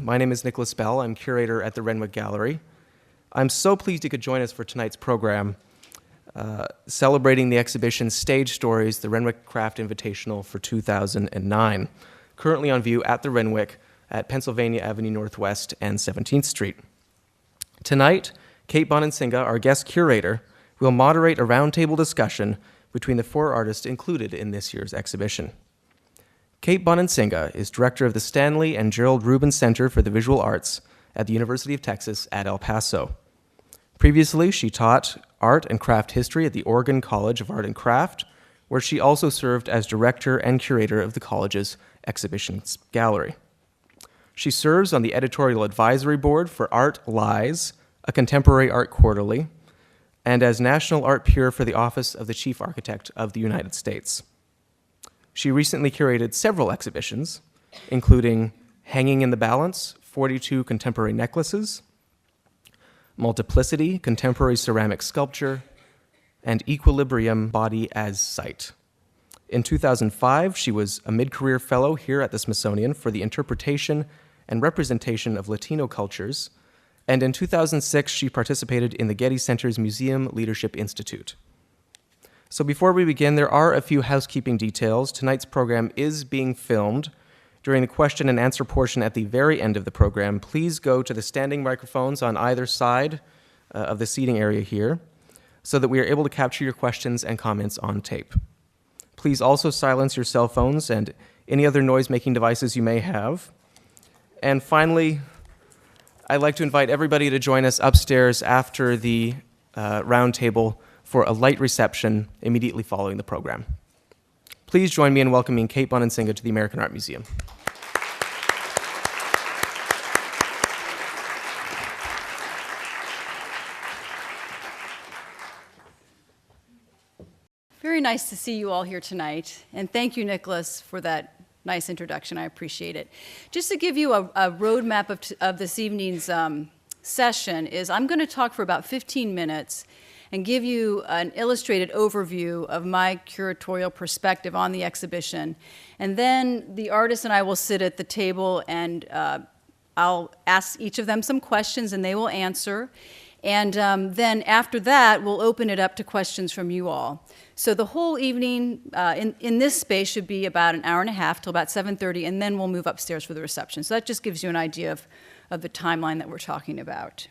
My name is Nicholas Bell. I'm curator at the Renwick Gallery. I'm so pleased you could join us for tonight's program, celebrating the exhibition Stage Stories, the Renwick Craft Invitational for 2009, currently on view at the Renwick at Pennsylvania Avenue Northwest and 17th Street. Tonight, Kate Bonansinga, our guest curator, will moderate a roundtable discussion between the 4 artists included in this year's exhibition. Kate Bonansinga is director of the Stanley and Gerald Rubin Center for the Visual Arts at the University of Texas at El Paso. Previously, she taught art and craft history at the Oregon College of Art and Craft, where she also served as director and curator of the college's exhibitions gallery. She serves on the editorial advisory board for Art Lies, a contemporary art quarterly, and as National Art Peer for the Office of the Chief Architect of the United States. She recently curated several exhibitions, including Hanging in the Balance, 42 Contemporary Necklaces, Multiplicity, Contemporary Ceramic Sculpture, and Equilibrium, Body as Sight. In 2005, she was a mid-career fellow here at the Smithsonian for the interpretation and representation of Latino cultures, and in 2006, she participated in the Getty Center's Museum Leadership Institute. So before we begin, there are a few housekeeping details. Tonight's program is being filmed. During the question and answer portion at the very end of the program, please go to the standing microphones on either side of the seating area here so that we are able to capture your questions and comments on tape. Please also silence your cell phones and any other noise-making devices you may have. And finally, I'd like to invite everybody to join us upstairs after the roundtable for a light reception immediately following the program. Please join me in welcoming Kate Bonansinga to the American Art Museum. Very nice to see you all here tonight, and thank you, Nicholas, for that nice introduction. I appreciate it. Just to give you a roadmap of this evening's session is I'm going to talk for about 15 minutes and give you an illustrated overview of my curatorial perspective on the exhibition. And then the artists and I will sit at the table and I'll ask each of them some questions and they will answer. And then after that, we'll open it up to questions from you all. So the whole evening in this space should be about an hour and a half till about 7:30, and then we'll move upstairs for the reception. So that just gives you an idea of the timeline that we're talking about.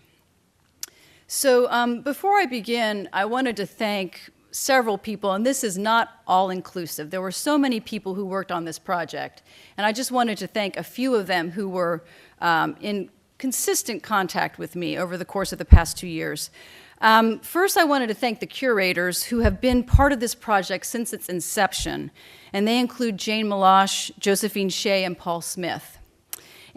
So before I begin, I wanted to thank several people, and this is not all-inclusive. There were so many people who worked on this project, and I just wanted to thank a few of them who were in consistent contact with me over the course of the past 2 years. First, I wanted to thank the curators who have been part of this project since its inception, and they include Jane Meloche, Josephine Shea, and Paul Smith.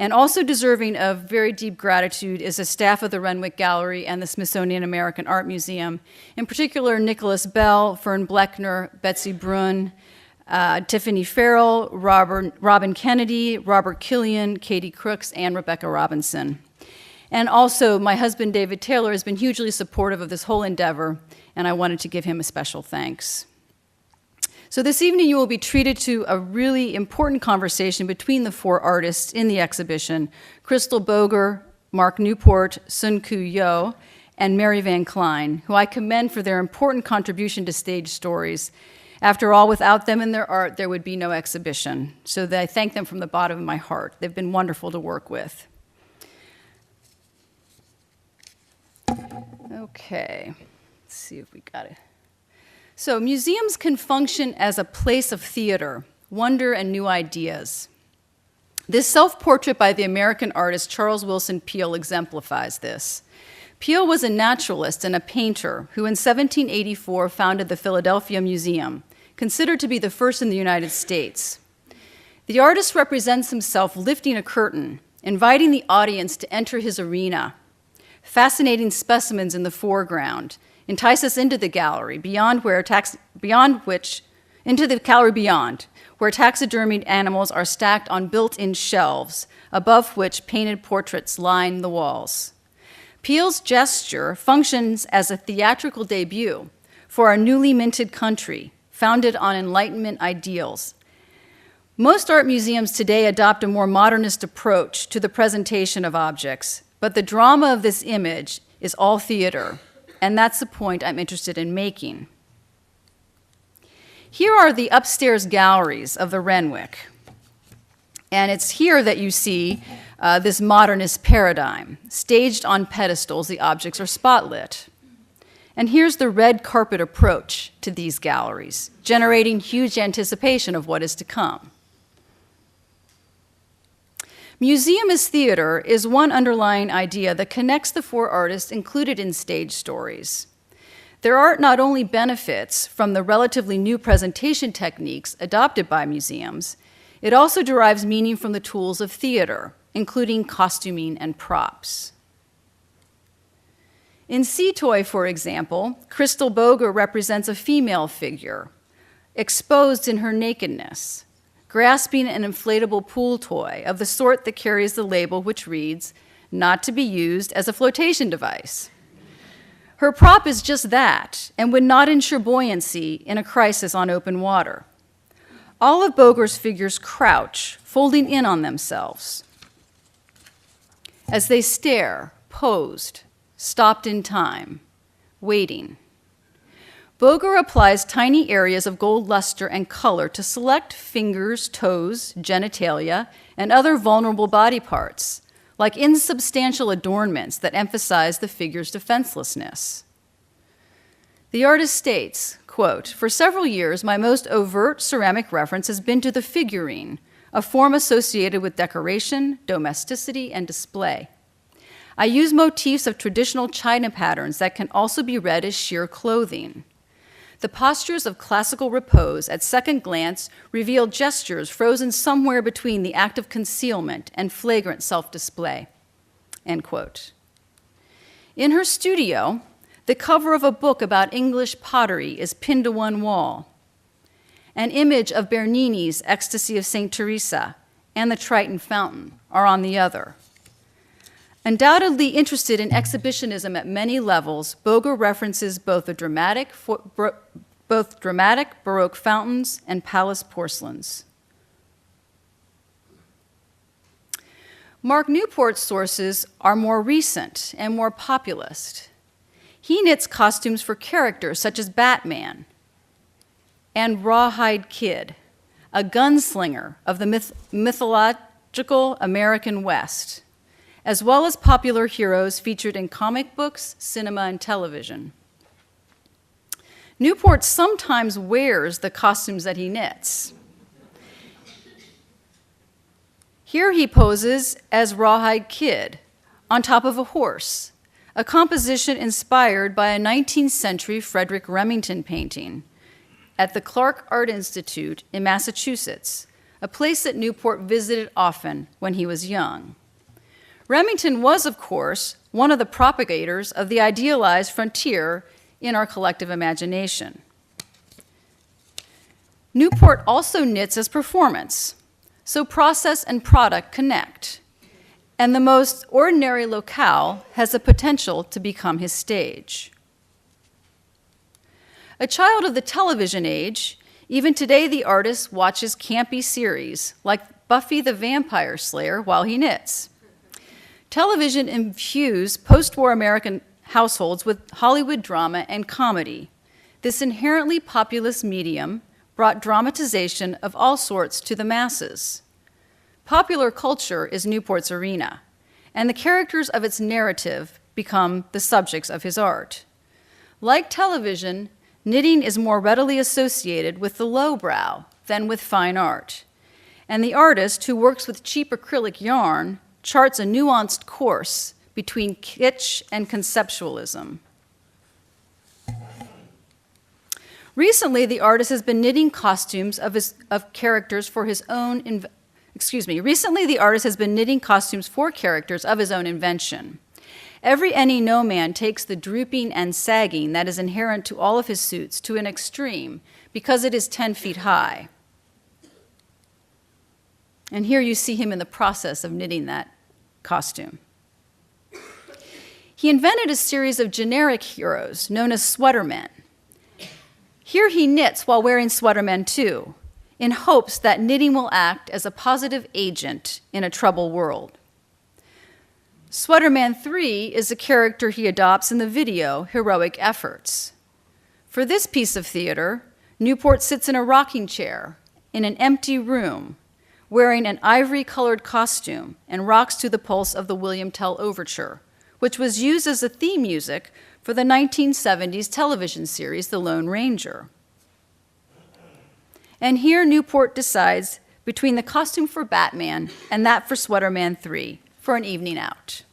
And also deserving of very deep gratitude is the staff of the Renwick Gallery and the Smithsonian American Art Museum, in particular Nicholas Bell, Fern Bleckner, Betsy Brunn, Tiffany Farrell, Robin Kennedy, Robert Killian, Katie Crooks, and Rebecca Robinson. And also, my husband, David Taylor, has been hugely supportive of this whole endeavor, and I wanted to give him a special thanks. So this evening, you will be treated to a really important conversation between the 4 artists in the exhibition, Christyl Boger, Mark Newport, SunKoo Yuh, and Mary Van Cline, who I commend for their important contribution to Stage Stories. After all, without them and their art, there would be no exhibition. So I thank them from the bottom of my heart. They've been wonderful to work with. Okay, let's see if we got it. So museums can function as a place of theater, wonder, and new ideas. This self-portrait by the American artist Charles Willson Peale exemplifies this. Peale was a naturalist and a painter who in 1784 founded the Philadelphia Museum, considered to be the first in the United States. The artist represents himself lifting a curtain, inviting the audience to enter his arena. Fascinating specimens in the foreground entice us into the gallery beyond, where taxidermied animals are stacked on built-in shelves, above which painted portraits line the walls. Peale's gesture functions as a theatrical debut for our newly minted country, founded on Enlightenment ideals. Most art museums today adopt a more modernist approach to the presentation of objects, but the drama of this image is all theater, and that's the point I'm interested in making. Here are the upstairs galleries of the Renwick, and it's here that you see this modernist paradigm. Staged on pedestals, the objects are spotlit. And here's the red carpet approach to these galleries, generating huge anticipation of what is to come. Museum as theater is one underlying idea that connects the four artists included in Stage Stories. Their art not only benefits from the relatively new presentation techniques adopted by museums, it also derives meaning from the tools of theater, including costuming and props. In Sea Toy, for example, Christyl Boger represents a female figure, exposed in her nakedness, grasping an inflatable pool toy of the sort that carries the label which reads, "Not to be used as a flotation device." Her prop is just that, and would not ensure buoyancy in a crisis on open water. All of Boger's figures crouch, folding in on themselves, as they stare, posed, stopped in time, waiting. Boger applies tiny areas of gold luster and color to select fingers, toes, genitalia, and other vulnerable body parts, like insubstantial adornments that emphasize the figure's defenselessness. The artist states, quote, "For several years, my most overt ceramic reference has been to the figurine, a form associated with decoration, domesticity, and display. I use motifs of traditional China patterns that can also be read as sheer clothing. The postures of classical repose at second glance reveal gestures frozen somewhere between the act of concealment and flagrant self-display," end quote. In her studio, the cover of a book about English pottery is pinned to one wall. An image of Bernini's Ecstasy of St. Teresa and the Triton Fountain are on the other. Undoubtedly interested in exhibitionism at many levels, Boger references both dramatic Baroque fountains and palace porcelains. Mark Newport's sources are more recent and more populist. He knits costumes for characters such as Batman and Rawhide Kid, a gunslinger of the mythological American West, as well as popular heroes featured in comic books, cinema, and television. Newport sometimes wears the costumes that he knits. Here he poses as Rawhide Kid on top of a horse, a composition inspired by a 19th century Frederick Remington painting at the Clark Art Institute in Massachusetts, a place that Newport visited often when he was young. Remington was, of course, one of the propagators of the idealized frontier in our collective imagination. Newport also knits as performance, so process and product connect, and the most ordinary locale has the potential to become his stage. A child of the television age, even today the artist watches campy series like Buffy the Vampire Slayer while he knits. Television infused post-war American households with Hollywood drama and comedy. This inherently populist medium brought dramatization of all sorts to the masses. Popular culture is Newport's arena, and the characters of its narrative become the subjects of his art. Like television, knitting is more readily associated with the lowbrow than with fine art, and the artist who works with cheap acrylic yarn charts a nuanced course between kitsch and conceptualism. Recently, the artist has been knitting costumes of characters for his own. Recently, the artist has been knitting costumes for characters of his own invention. Every Any No Man takes the drooping and sagging that is inherent to all of his suits to an extreme because it is 10 feet high. And here you see him in the process of knitting that costume. He invented a series of generic heroes known as sweatermen. Here he knits while wearing sweatermen too, in hopes that knitting will act as a positive agent in a troubled world. Sweater Man 3 is a character he adopts in the video Heroic Efforts. For this piece of theater, Newport sits in a rocking chair in an empty room, wearing an ivory-colored costume, and rocks to the pulse of the William Tell Overture, which was used as a theme music for the 1970s television series The Lone Ranger. And here Newport decides between the costume for Batman and that for Sweater Man 3 for an evening out.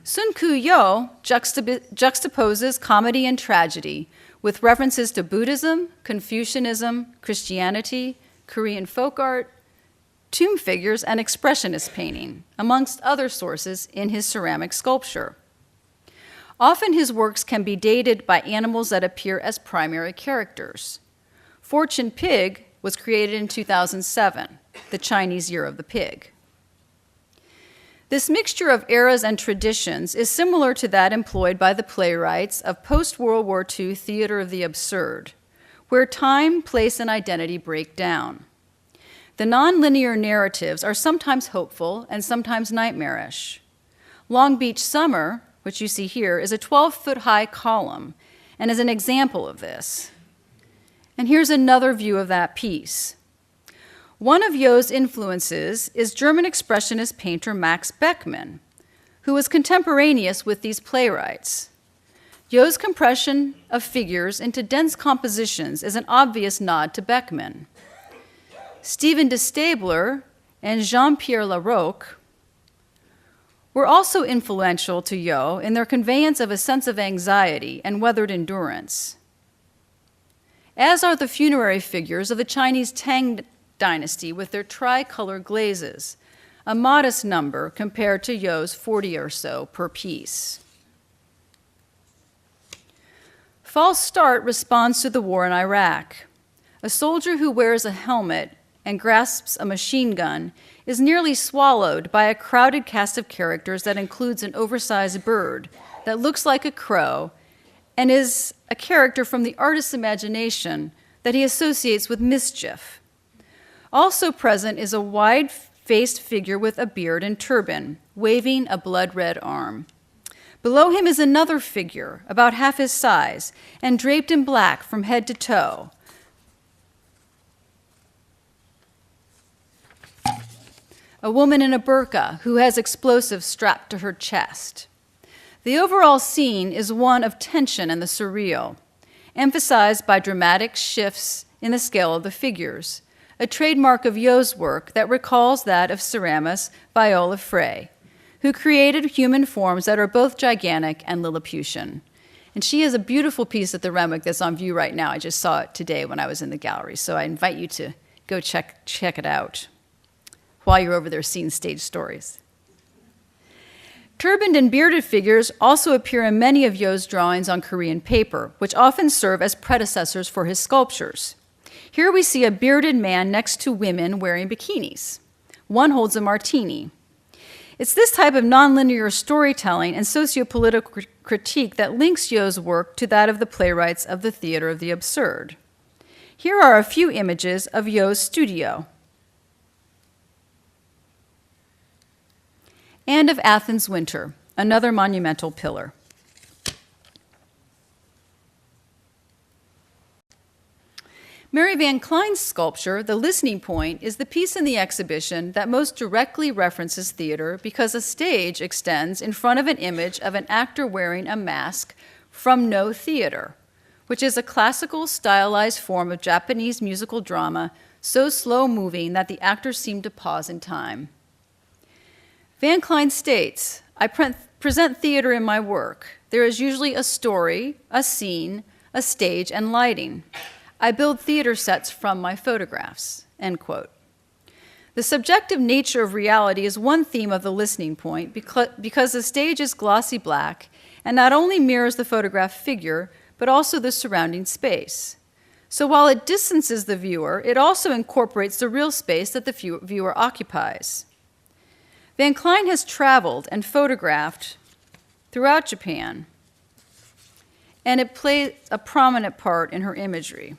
SunKoo Yuh juxtaposes comedy and tragedy with references to Buddhism, Confucianism, Christianity, Korean folk art, tomb figures, and expressionist painting, amongst other sources in his ceramic sculpture. Often his works can be dated by animals that appear as primary characters. Fortune Pig was created in 2007, the Chinese Year of the Pig. This mixture of eras and traditions is similar to that employed by the playwrights of post-World War II theater of the absurd, where time, place, and identity break down. The nonlinear narratives are sometimes hopeful and sometimes nightmarish. Long Beach Summer, which you see here, is a 12-foot-high column and is an example of this. And here's another view of that piece. One of Yuh's influences is German expressionist painter Max Beckmann, who was contemporaneous with these playwrights. Yuh's compression of figures into dense compositions is an obvious nod to Beckmann. Stephen de Stabler and Jean-Pierre Larocque were also influential to Yuh in their conveyance of a sense of anxiety and weathered endurance, as are the funerary figures of the Chinese Tang dynasty with their tricolor glazes, a modest number compared to Yuh's 40 or so per piece. False Start responds to the war in Iraq. A soldier who wears a helmet and grasps a machine gun is nearly swallowed by a crowded cast of characters that includes an oversized bird that looks like a crow and is a character from the artist's imagination that he associates with mischief. Also present is a wide-faced figure with a beard and turban, waving a blood-red arm. Below him is another figure, about half his size, and draped in black from head to toe. A woman in a burqa who has explosives strapped to her chest. The overall scene is one of tension and the surreal, emphasized by dramatic shifts in the scale of the figures, a trademark of Yuh's work that recalls that of ceramist Viola Frey, who created human forms that are both gigantic and Lilliputian. And she has a beautiful piece at the Renwick that's on view right now. I just saw it today when I was in the gallery, so I invite you to go check it out while you're over there seeing stage stories. Turbaned and bearded figures also appear in many of Yuh's drawings on Korean paper, which often serve as predecessors for his sculptures. Here we see a bearded man next to women wearing bikinis. One holds a martini. It's this type of nonlinear storytelling and sociopolitical critique that links Yuh's work to that of the playwrights of the theater of the absurd. Here are a few images of Yuh's studio and of Athens' Winter, another monumental pillar. Mary Van Cline's sculpture, The Listening Point, is the piece in the exhibition that most directly references theater because a stage extends in front of an image of an actor wearing a mask from No Theater, which is a classical stylized form of Japanese musical drama so slow-moving that the actors seem to pause in time. Van Cline states, I present theater in my work. There is usually a story, a scene, a stage, and lighting. I build theater sets from my photographs, end quote. The subjective nature of reality is one theme of The Listening Point because the stage is glossy black and not only mirrors the photographed figure, but also the surrounding space. So while it distances the viewer, it also incorporates the real space that the viewer occupies. Van Cline has traveled and photographed throughout Japan, and it plays a prominent part in her imagery.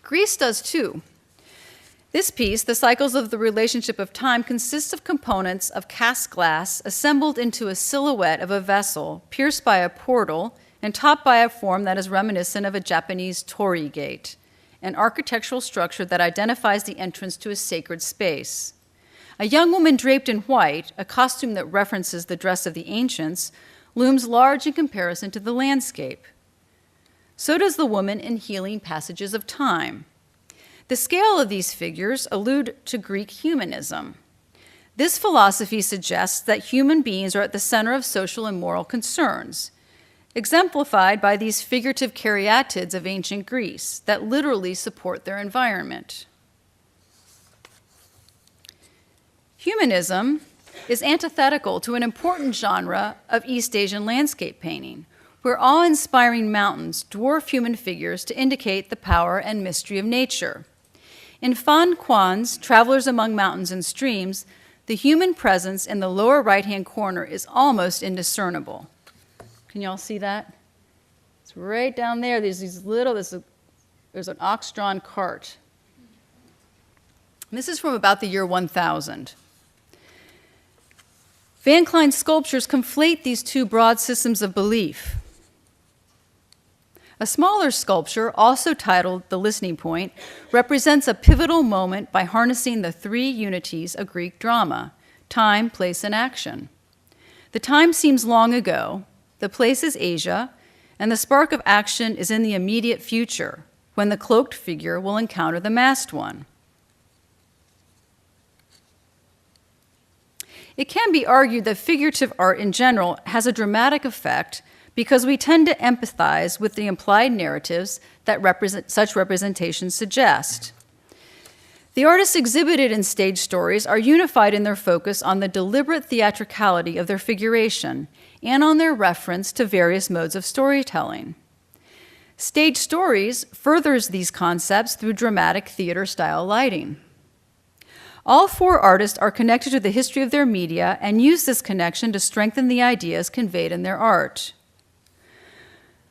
Greece does too. This piece, The Cycles of the Relationship of Time, consists of components of cast glass assembled into a silhouette of a vessel pierced by a portal and topped by a form that is reminiscent of a Japanese torii gate, an architectural structure that identifies the entrance to a sacred space. A young woman draped in white, a costume that references the dress of the ancients, looms large in comparison to the landscape. So does the woman in Healing Passages of Time. The scale of these figures allude to Greek humanism. This philosophy suggests that human beings are at the center of social and moral concerns, exemplified by these figurative caryatids of ancient Greece that literally support their environment. Humanism is antithetical to an important genre of East Asian landscape painting, where awe-inspiring mountains dwarf human figures to indicate the power and mystery of nature. In Fan Quan's Travelers Among Mountains and Streams, the human presence in the lower right-hand corner is almost indiscernible. Can you all see that? It's right down there. There's an ox-drawn cart. And this is from about the year 1000. Van Cline's sculptures conflate these two broad systems of belief. A smaller sculpture, also titled The Listening Point, represents a pivotal moment by harnessing the three unities of Greek drama: time, place, and action. The time seems long ago, the place is Asia, and the spark of action is in the immediate future, when the cloaked figure will encounter the masked one. It can be argued that figurative art in general has a dramatic effect because we tend to empathize with the implied narratives that such representations suggest. The artists exhibited in stage stories are unified in their focus on the deliberate theatricality of their figuration and on their reference to various modes of storytelling. Stage stories furthers these concepts through dramatic theater-style lighting. All four artists are connected to the history of their media and use this connection to strengthen the ideas conveyed in their art.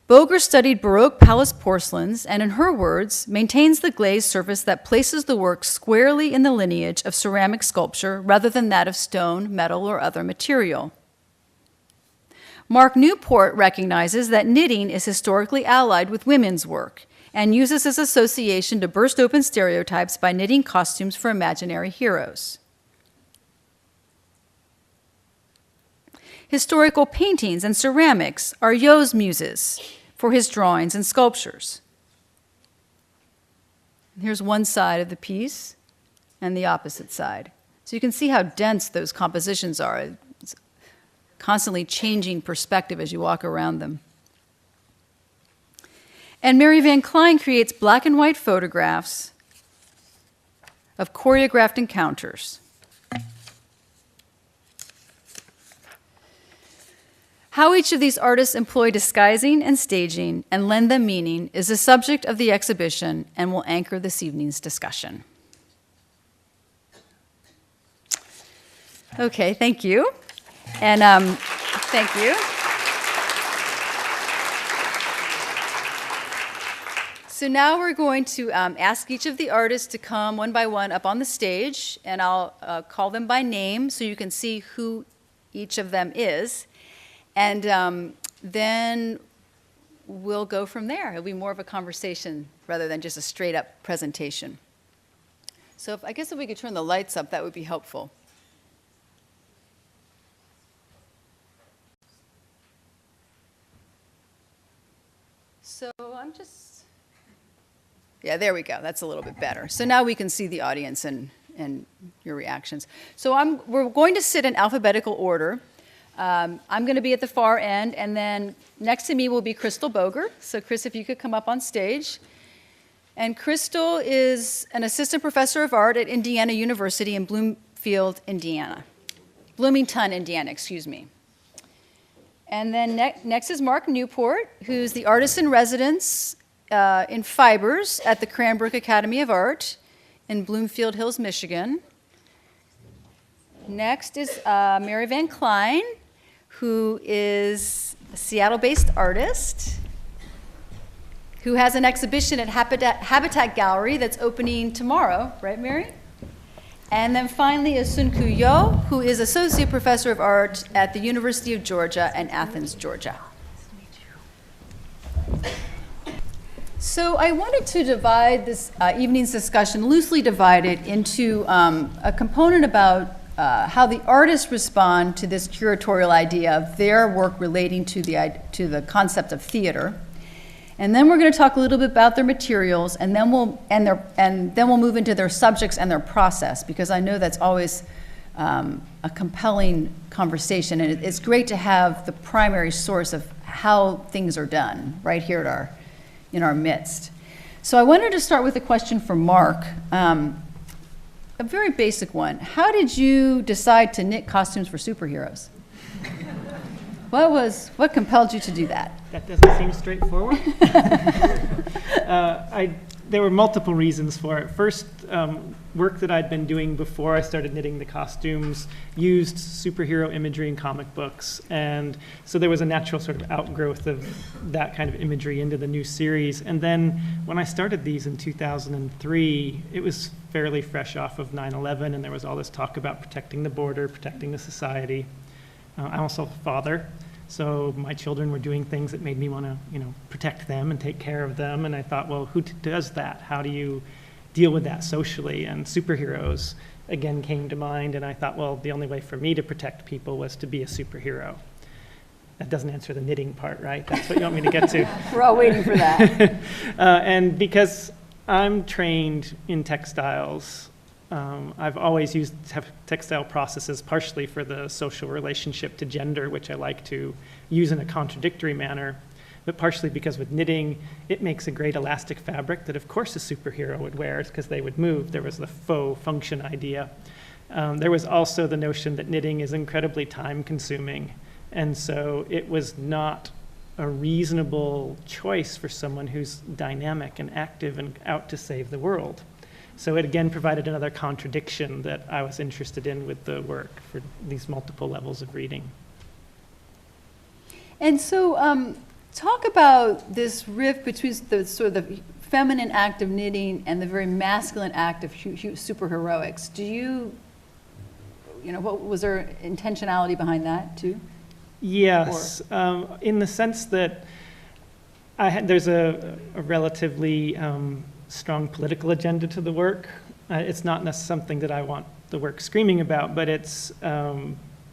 Boger studied Baroque palace porcelains and, in her words, maintains the glazed surface that places the work squarely in the lineage of ceramic sculpture rather than that of stone, metal, or other material. Mark Newport recognizes that knitting is historically allied with women's work and uses this association to burst open stereotypes by knitting costumes for imaginary heroes. Historical paintings and ceramics are Yuh's muses for his drawings and sculptures. Here's one side of the piece and the opposite side. So you can see how dense those compositions are. It's constantly changing perspective as you walk around them. And Mary Van Cline creates black and white photographs of choreographed encounters. How each of these artists employ disguising and staging and lend them meaning is the subject of the exhibition and will anchor this evening's discussion. Okay, thank you. And thank you. So now we're going to ask each of the artists to come one by one up on the stage, and I'll call them by name so you can see who each of them is. And then we'll go from there. It'll be more of a conversation rather than just a straight-up presentation. So I guess if we could turn the lights up, that would be helpful. So yeah, there we go. That's a little bit better. So now we can see the audience and your reactions. So we're going to sit in alphabetical order. I'm going to be at the far end, and then next to me will be Christyl Boger. So Chris, if you could come up on stage. And Christyl is an assistant professor of art at Indiana University in Bloomington, Indiana, excuse me. And then next is Mark Newport, who's the artist in residence in fibers at the Cranbrook Academy of Art in Bloomfield Hills, Michigan. Next is Mary Van Cline, who is a Seattle-based artist who has an exhibition at Habitat Gallery that's opening tomorrow, right, Mary? And then finally is SunKoo Yuh, who is Associate Professor of Art at the University of Georgia in Athens, Georgia. So I wanted to divide this evening's discussion, loosely divided into a component about how the artists respond to this curatorial idea of their work relating to the concept of theater. And then we're going to talk a little bit about their materials, and then we'll move into their subjects and their process, because I know that's always a compelling conversation, and it's great to have the primary source of how things are done right here in our midst. So I wanted to start with a question for Mark, a very basic one. How did you decide to knit costumes for superheroes? What compelled you to do that? That doesn't seem straightforward. There were multiple reasons for it. First, work that I'd been doing before I started knitting the costumes used superhero imagery in comic books. And so there was a natural sort of outgrowth of that kind of imagery into the new series. And then when I started these in 2003, it was fairly fresh off of 9/11, and there was all this talk about protecting the border, protecting the society. I'm also a father. So my children were doing things that made me want to, protect them and take care of them. And I thought, well, who does that? How do you deal with that socially? And superheroes, again, came to mind. And I thought, well, the only way for me to protect people was to be a superhero. That doesn't answer the knitting part, right? That's what you want me to get to. We're all waiting for that. And because I'm trained in textiles, I've always used textile processes partially for the social relationship to gender, which I like to use in a contradictory manner, but partially because with knitting, it makes a great elastic fabric that of course a superhero would wear because they would move. There was the faux function idea. There was also the notion that knitting is incredibly time consuming, and so it was not a reasonable choice for someone who's dynamic and active and out to save the world. So it again provided another contradiction that I was interested in with the work for these multiple levels of reading. And so talk about this rift between the sort of the feminine act of knitting and the very masculine act of superheroics. What was there intentionality behind that too? Yes, in the sense that there's a relatively strong political agenda to the work. It's not something that I want the work screaming about, but it's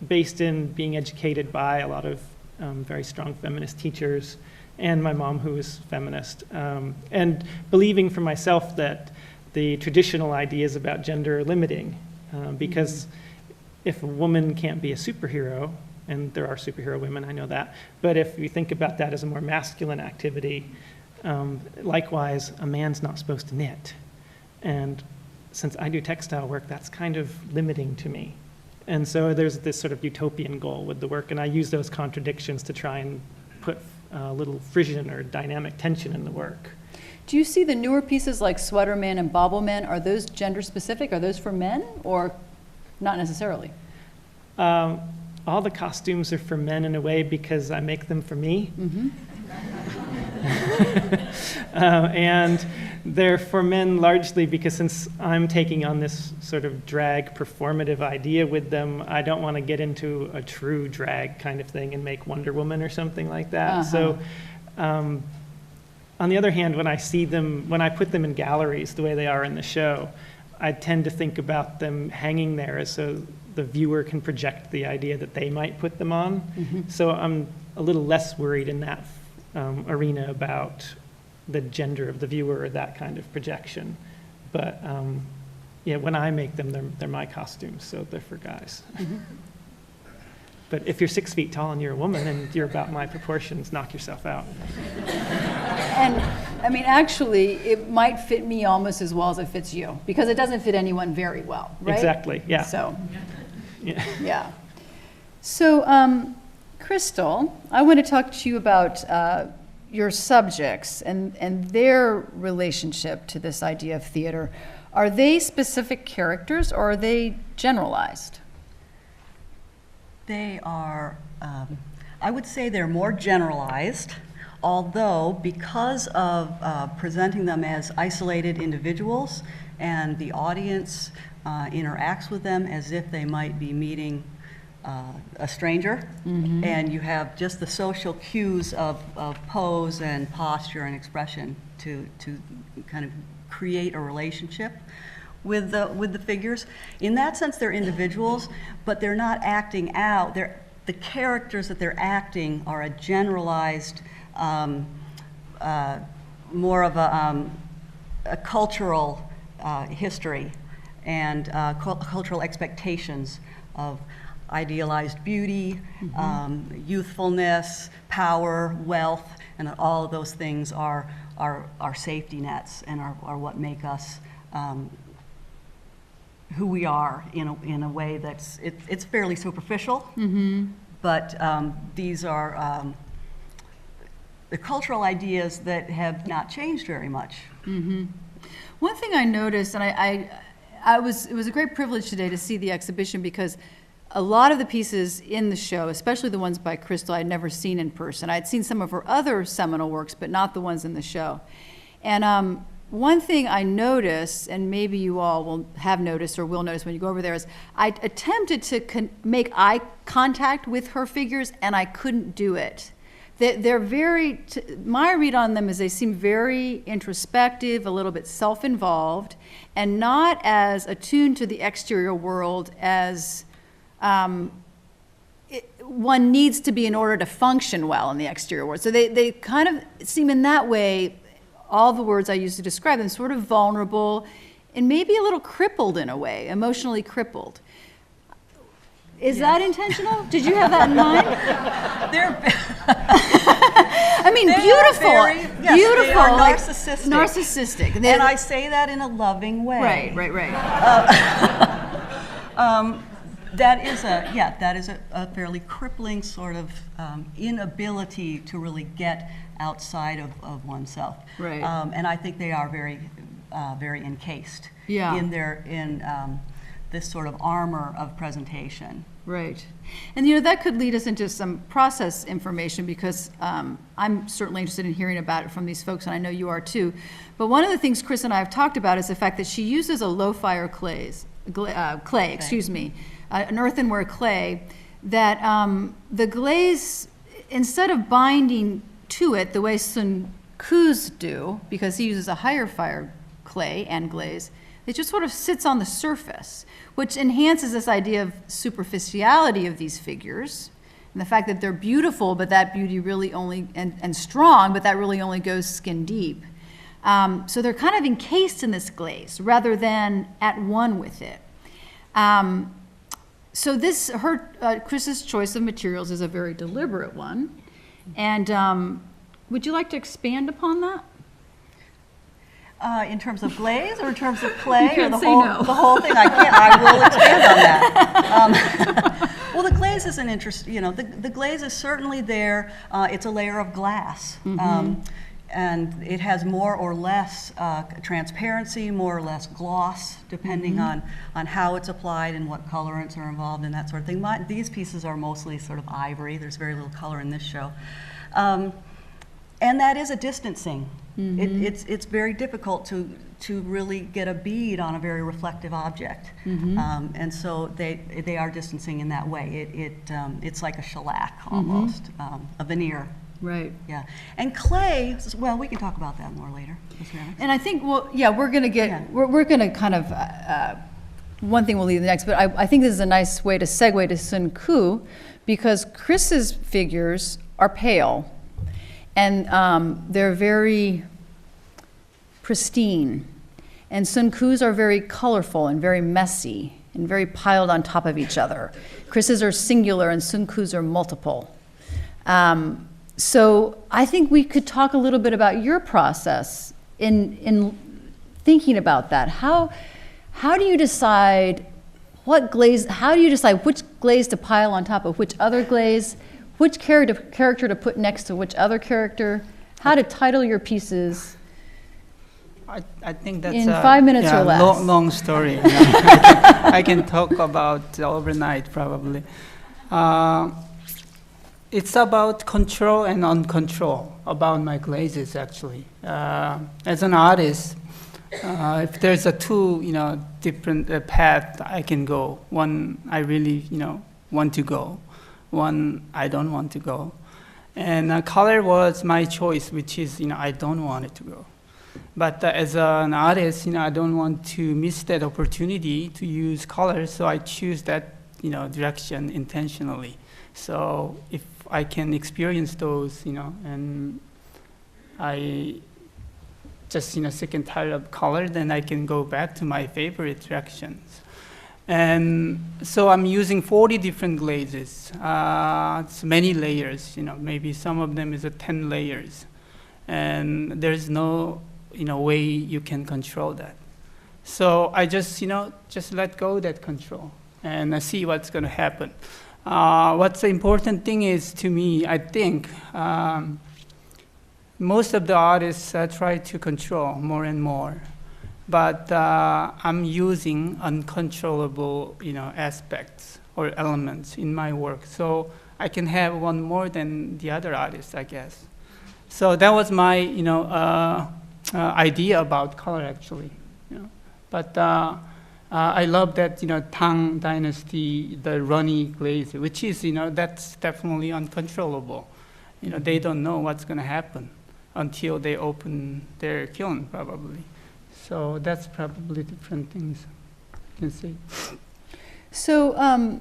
based in being educated by a lot of very strong feminist teachers and my mom, who is feminist, and believing for myself that the traditional ideas about gender are limiting, because if a woman can't be a superhero, and there are superhero women, I know that, but if you think about that as a more masculine activity, likewise, a man's not supposed to knit. And since I do textile work, that's kind of limiting to me. And so there's this sort of utopian goal with the work, and I use those contradictions to try and put a little frisson or dynamic tension in the work. Do you see the newer pieces like Sweater Man and Bobble Man, are those gender specific? Are those for men or not necessarily? All the costumes are for men in a way because I make them for me. Mm-hmm. And they're for men largely because since I'm taking on this sort of drag performative idea with them, I don't want to get into a true drag kind of thing and make Wonder Woman or something like that. Uh-huh. So on the other hand, when I put them in galleries the way they are in the show, I tend to think about them hanging there so the viewer can project the idea that they might put them on. Mm-hmm. So I'm a little less worried in that arena about the gender of the viewer or that kind of projection. But when I make them, they're my costumes, so they're for guys. Mm-hmm. But if you're 6 feet tall and you're a woman and you're about my proportions, knock yourself out. And I mean, actually, it might fit me almost as well as it fits you, because it doesn't fit anyone very well, right? Exactly, yeah. So, yeah. So, Christyl, I want to talk to you about your subjects and their relationship to this idea of theater. Are they specific characters or are they generalized? They are, I would say they're more generalized, although because of presenting them as isolated individuals and the audience interacts with them as if they might be meeting a stranger, and you have just the social cues of pose and posture and expression to kind of create a relationship with the figures. In that sense, they're individuals, but they're not acting out. The characters that they're acting are a generalized, more of a cultural history and cultural expectations of idealized beauty, youthfulness, power, wealth, and that all of those things are safety nets and are what make us who we are in a way that's it's fairly superficial, but these are the cultural ideas that have not changed very much. One thing I noticed, and it was a great privilege today to see the exhibition, because a lot of the pieces in the show, especially the ones by Christyl, I'd never seen in person. I'd seen some of her other seminal works, but not the ones in the show. And one thing I noticed, and maybe you all will have noticed or will notice when you go over there, is I attempted to make eye contact with her figures, and I couldn't do it. They're very, my read on them is they seem very introspective, a little bit self-involved, and not as attuned to the exterior world as one needs to be in order to function well in the exterior world. So they kind of seem in that way, all the words I use to describe them, sort of vulnerable and maybe a little crippled in a way, emotionally crippled. Is that intentional? Did you have that in mind? I mean, beautiful. Beautiful. They are like, narcissistic. Narcissistic. And I say that in a loving way. Right. That is a fairly crippling sort of inability to really get outside of oneself. Right. And I think they are very encased in this sort of armor of presentation. Right. And that could lead us into some process information, because I'm certainly interested in hearing about it from these folks, and I know you are too. But one of the things Chris and I have talked about is the fact that she uses a low-fire clay, an earthenware clay, that the glaze, instead of binding to it the way SunKoo's do, because he uses a higher fire clay and glaze, it just sort of sits on the surface, which enhances this idea of superficiality of these figures, and the fact that they're beautiful, but that beauty really only, and strong, but that really only goes skin deep. So they're kind of encased in this glaze rather than at one with it. So Chris's choice of materials is a very deliberate one. And would you like to expand upon that? In terms of glaze or in terms of clay, or the whole thing? I will expand on that. Well, the glaze is an interest. The glaze is certainly there. It's a layer of glass, and it has more or less transparency, more or less gloss, depending on how it's applied and what colorants are involved and that sort of thing. These pieces are mostly sort of ivory. There's very little color in this show, and that is a distancing. It's very difficult to really get a bead on a very reflective object, and so they are distancing in that way. It's like a shellac almost, a veneer. Right. Yeah. And clay, well, we can talk about that more later. And I think, we're going to get, we're going to kind of, one thing will lead to the next, but I think this is a nice way to segue to SunKoo, because Chris's figures are pale, and they're very pristine, and SunKoo's are very colorful and very messy and very piled on top of each other. Chris's are singular and SunKoo's are multiple. So I think we could talk a little bit about your process in thinking about that. How do you decide which glaze to pile on top of which other glaze, which character to put next to which other character, how to title your pieces? I think that's in 5 minutes or less. Long story. I can talk about overnight probably. it's about control and uncontrol about my glazes, actually. As an artist, if there's a two, different path I can go. One I really, want to go. One I don't want to go. And color was my choice, which is, I don't want it to go. But as an artist, I don't want to miss that opportunity to use color, so I choose that, direction intentionally. So if I can experience those, and I just, sick and tired of color, then I can go back to my favorite directions. And so I'm using 40 different glazes. It's many layers, maybe some of them is 10 layers. And there's no, way you can control that. So I just, just let go of that control and see what's going to happen. What's the important thing is, to me, I think, most of the artists try to control more and more. But I'm using uncontrollable, aspects or elements in my work. So I can have one more than the other artists, I guess. So that was my, idea about color, actually. But I love that, Tang Dynasty, the runny glaze, which is, that's definitely uncontrollable. They don't know what's going to happen until they open their kiln, probably. So that's probably different things you can see. So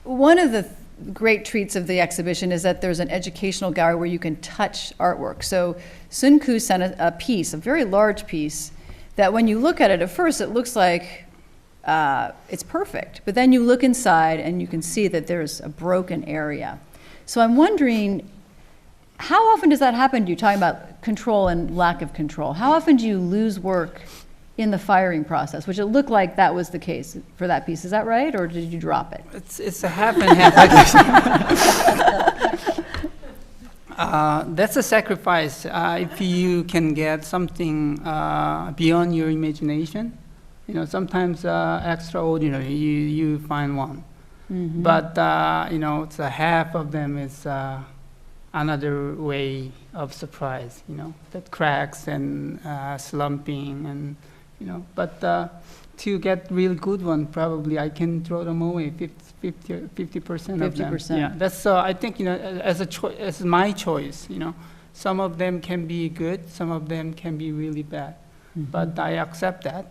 one of the great treats of the exhibition is that there's an educational gallery where you can touch artwork. So SunKoo sent a piece, a very large piece, that when you look at it at first, it looks like it's perfect. But then you look inside and you can see that there's a broken area. So I'm wondering, how often does that happen to you, talking about control and lack of control? How often do you lose work in the firing process, which it looked like that was the case for that piece. Is that right, or did you drop it? It's a half and half. That's a sacrifice. If you can get something beyond your imagination, sometimes extraordinary, you find one. Mm-hmm. But, it's a half of them is another way of surprise, that cracks and slumping and, but to get really good one, probably I can throw them away, 50% of them. 50%. Yeah, that's, I think, as my choice, some of them can be good, some of them can be really bad. Mm-hmm. But I accept that.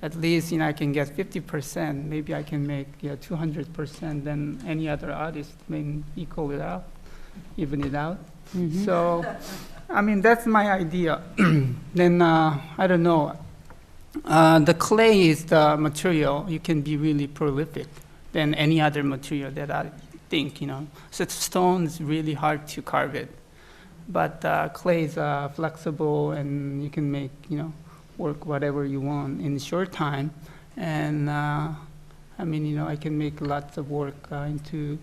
At least, I can get 50%. Maybe I can make 200%. Then any other artist may equal it out, even it out. Mm-hmm. So, that's my idea. Then, I don't know. The clay is the material. You can be really prolific than any other material that I think, So stone is really hard to carve it. But clay is flexible, and you can make, work whatever you want in a short time. And, I can make lots of work into,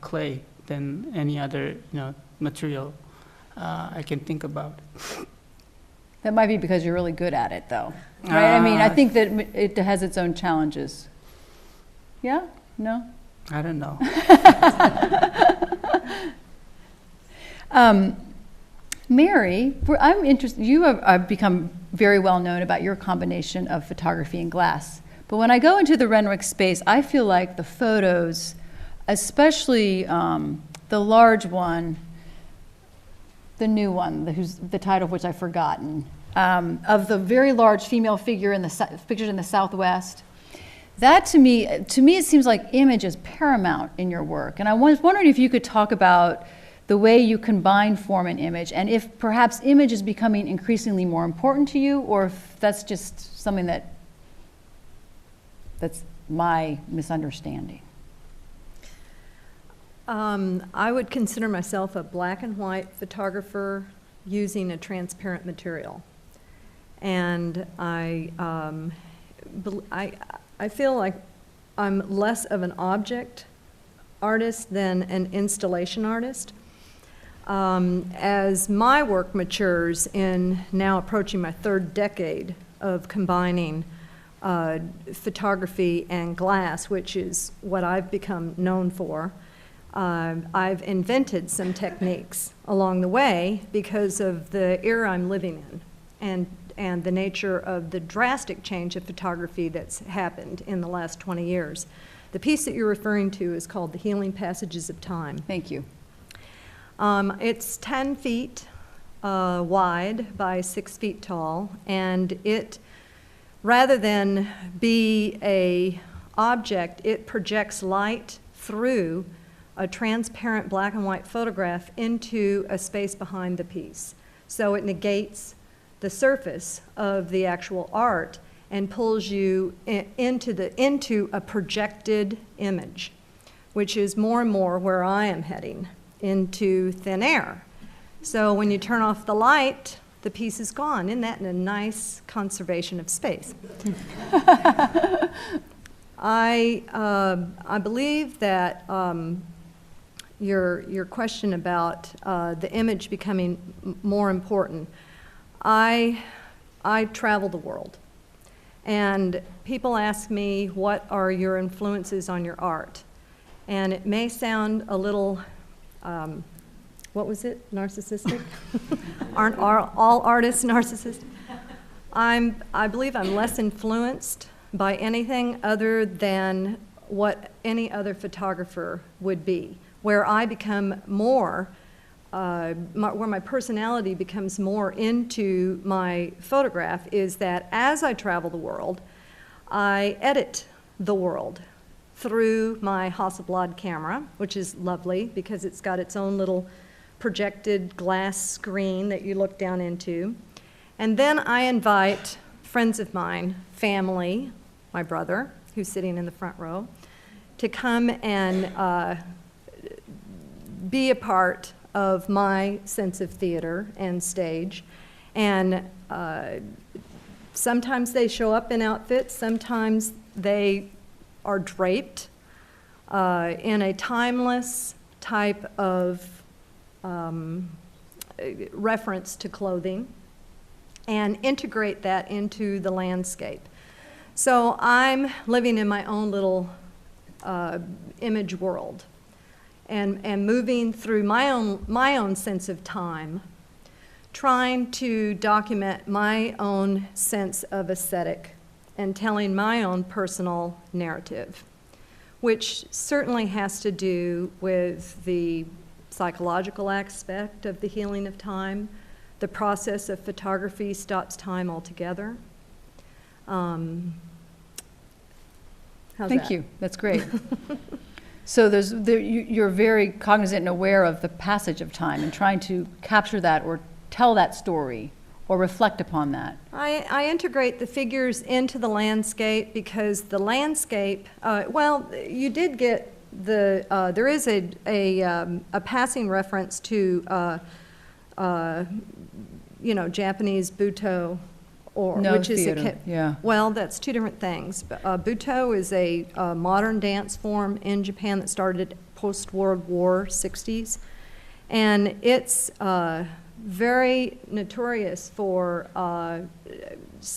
clay than any other, material I can think about. That might be because you're really good at it, though, right? I think that it has its own challenges. Yeah? No? I don't know. Mary, I'm interested. You have become very well known about your combination of photography and glass. But when I go into the Renwick space, I feel like the photos, especially the large one, the new one, the title of which I've forgotten, of the very large female figure pictured in the Southwest. That to me, it seems like image is paramount in your work. And I was wondering if you could talk about the way you combine form and image, and if perhaps image is becoming increasingly more important to you, or if that's just something that's my misunderstanding. I would consider myself a black and white photographer using a transparent material. And I feel like I'm less of an object artist than an installation artist. As my work matures in now approaching my third decade of combining photography and glass, which is what I've become known for, I've invented some techniques along the way because of the era I'm living in and the nature of the drastic change of photography that's happened in the last 20 years. The piece that you're referring to is called The Healing Passages of Time. Thank you. It's 10 feet wide by 6 feet tall, and it, rather than be a object, it projects light through a transparent black and white photograph into a space behind the piece. So it negates the surface of the actual art and pulls you into a projected image, which is more and more where I am heading, into thin air. So when you turn off the light, the piece is gone. Isn't that a nice conservation of space? I believe that your question about the image becoming more important. I travel the world, and people ask me, what are your influences on your art? And it may sound a little, what was it, narcissistic? Aren't all artists narcissistic? I believe I'm less influenced by anything other than what any other photographer would be. Where I become more, where my personality becomes more into my photograph is that as I travel the world, I edit the world through my Hasselblad camera, which is lovely because it's got its own little projected glass screen that you look down into. And then I invite friends of mine, family, my brother, who's sitting in the front row, to come and be a part of my sense of theater and stage. And sometimes they show up in outfits, sometimes they are draped in a timeless type of reference to clothing and integrate that into the landscape. So I'm living in my own little image world and moving through my own sense of time, trying to document my own sense of aesthetic and telling my own personal narrative, which certainly has to do with the psychological aspect of the healing of time. The process of photography stops time altogether. Thank you. That's great. So you're very cognizant and aware of the passage of time and trying to capture that or tell that story or reflect upon that. I integrate the figures into the landscape because the landscape, well, you did get the, there is a passing reference to, Japanese Buto, which theater. is Yeah. Well, that's two different things. Buto is a modern dance form in Japan that started post-World War 60s, and it's very notorious for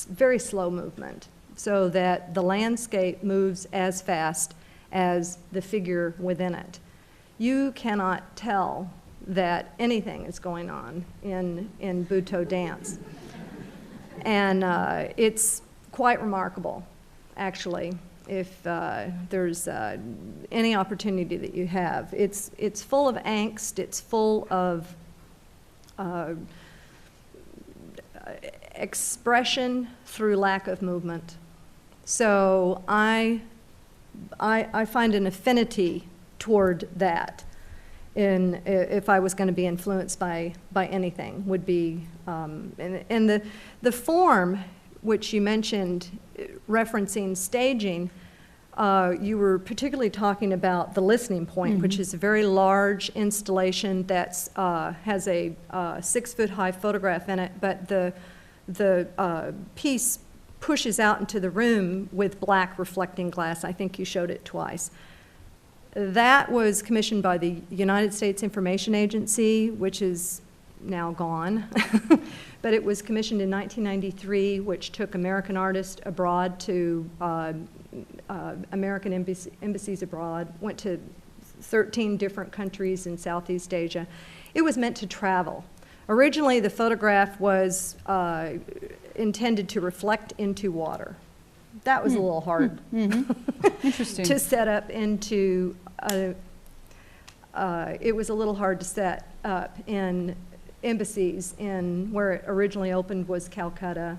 very slow movement, so that the landscape moves as fast as the figure within it. You cannot tell that anything is going on in Buto dance. And it's quite remarkable, actually, if there's any opportunity that you have. It's full of angst, it's full of expression through lack of movement. So I find an affinity toward that. If I was going to be influenced by anything, would be, and the form which you mentioned, referencing staging, you were particularly talking about the Listening Point, which is a very large installation that has a 6-foot-high photograph in it, but the piece pushes out into the room with black reflecting glass. I think you showed it twice. That was commissioned by the United States Information Agency, which is now gone. But it was commissioned in 1993, which took American artists abroad to American embassies abroad, went to 13 different countries in Southeast Asia. It was meant to travel. Originally, the photograph was intended to reflect into water. That was a little hard Interesting. to set up into it was a little hard to set up in embassies in where it originally opened was Calcutta,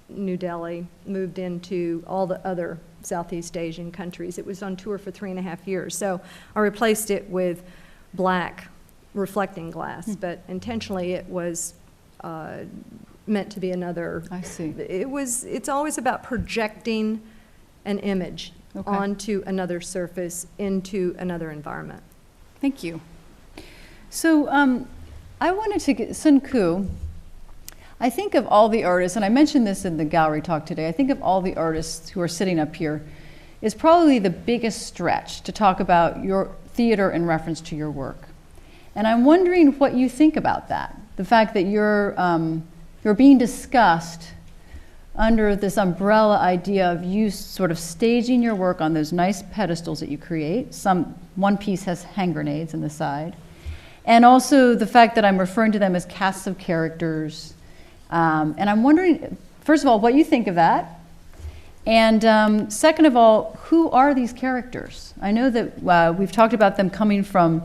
New Delhi, moved into all the other Southeast Asian countries. It was on tour for 3.5 years. So I replaced it with black reflecting glass, but intentionally it was meant to be another. I see. It's always about projecting an image onto another surface, into another environment. Thank you. So I wanted to get, SunKoo, I think of all the artists, and I mentioned this in the gallery talk today, I think of all the artists who are sitting up here, is probably the biggest stretch to talk about your theater in reference to your work. And I'm wondering what you think about that, the fact that you're being discussed under this umbrella idea of you sort of staging your work on those nice pedestals that you create. One piece has hand grenades in the side. And also the fact that I'm referring to them as casts of characters. And I'm wondering, first of all, what you think of that. And second of all, who are these characters? I know that we've talked about them coming from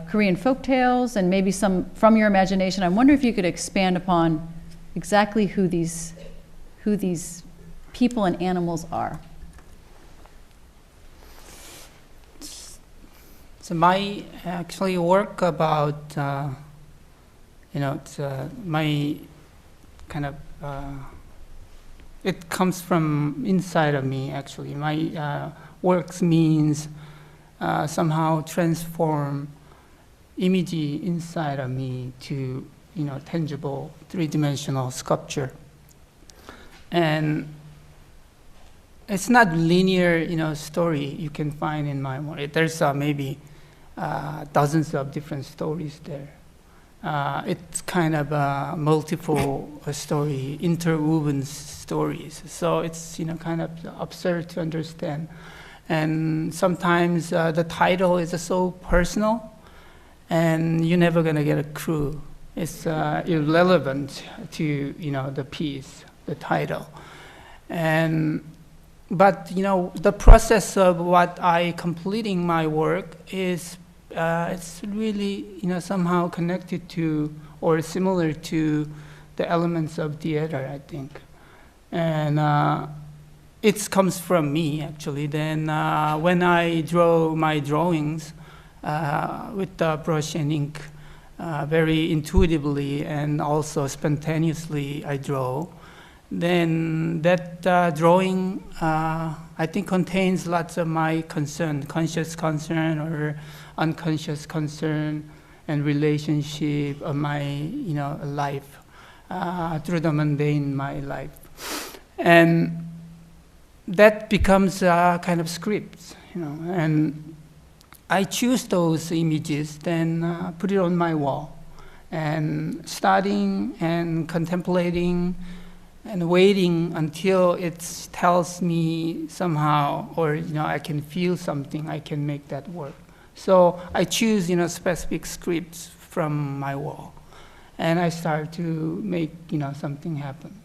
Korean folktales and maybe some from your imagination. I wonder if you could expand upon exactly who these people and animals are. So my actually work about, it's my kind of, it comes from inside of me actually. My works means somehow transform image inside of me to, tangible three-dimensional sculpture. And it's not linear, story you can find in my work. There's maybe dozens of different stories there. It's kind of multiple story, interwoven stories. So it's kind of absurd to understand. And sometimes the title is so personal, and you're never gonna get a clue. It's irrelevant to the piece, the title, but the process of what I completing my work is it's really somehow connected to or similar to the elements of theater, I think, and it comes from me actually. Then when I draw my drawings with the brush and ink, very intuitively and also spontaneously I draw. Then that drawing, I think, contains lots of my concern, conscious concern or unconscious concern and relationship of my, life through the mundane my life, and that becomes kind of scripts, and I choose those images, then put it on my wall, and studying and contemplating and waiting until it tells me somehow, or I can feel something, I can make that work. So I choose specific scripts from my wall, and I start to make something happen.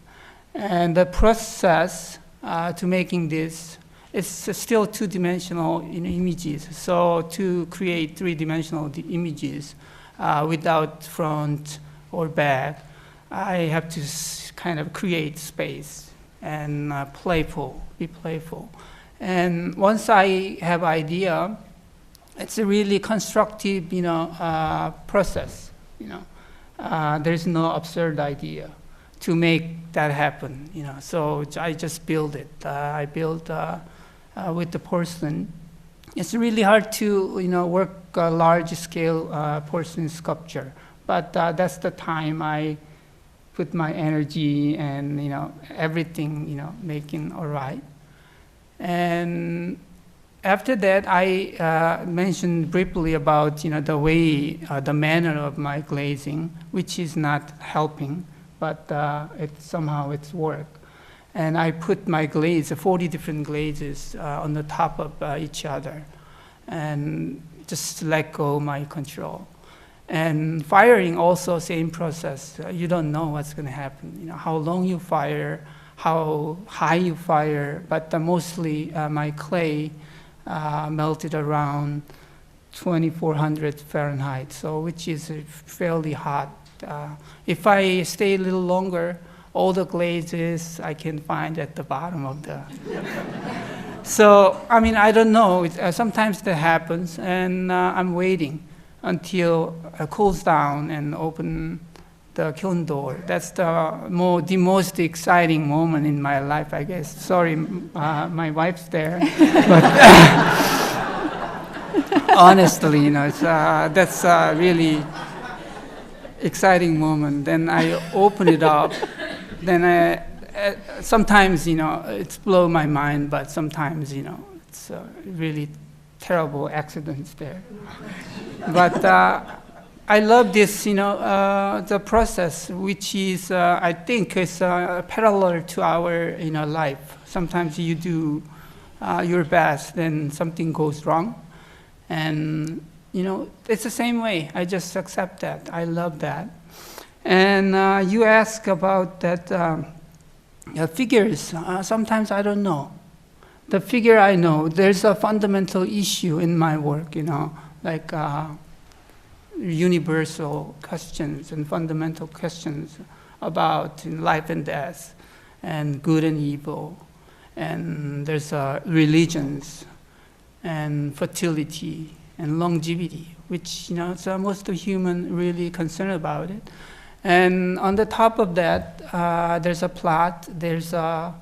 And the process to making this, it's still two-dimensional images. So to create three-dimensional images without front or back, I have to kind of create space and be playful. And once I have idea, it's a really constructive, process. There's no absurd idea to make that happen. So I just build it. I build with the porcelain. It's really hard to work a large-scale porcelain sculpture, but that's the time I put my energy and everything making all right. And after that, I mentioned briefly about the way, the manner of my glazing, which is not helping, but somehow it's work. And I put my glaze, 40 different glazes on the top of each other. and just let go my control. And firing also same process. You don't know what's going to happen. You know how long you fire, how high you fire. But mostly my clay melted around 2,400 Fahrenheit, so which is fairly hot. If I stay a little longer, all the glazes I can find at the bottom of the. So I mean I don't know. Sometimes that happens, and I'm waiting until it cools down and open the kiln door. That's the most exciting moment in my life, I guess. Sorry, my wife's there, but honestly, you know, that's a really exciting moment. Then I open it up. Then sometimes, you know, it's blow my mind, but sometimes, you know, it's really terrible accidents there. But I love this, you know, the process, which is, I think, is parallel to our, you know, life. Sometimes you do your best, then something goes wrong, and you know, it's the same way. I just accept that. I love that. And you ask about that figures. Sometimes I don't know. The figure I know, there's a fundamental issue in my work, you know, like universal questions and fundamental questions about life and death and good and evil. And there's religions and fertility and longevity, which, you know, so most of human really concerned about it. And on the top of that, there's a plot, there's a,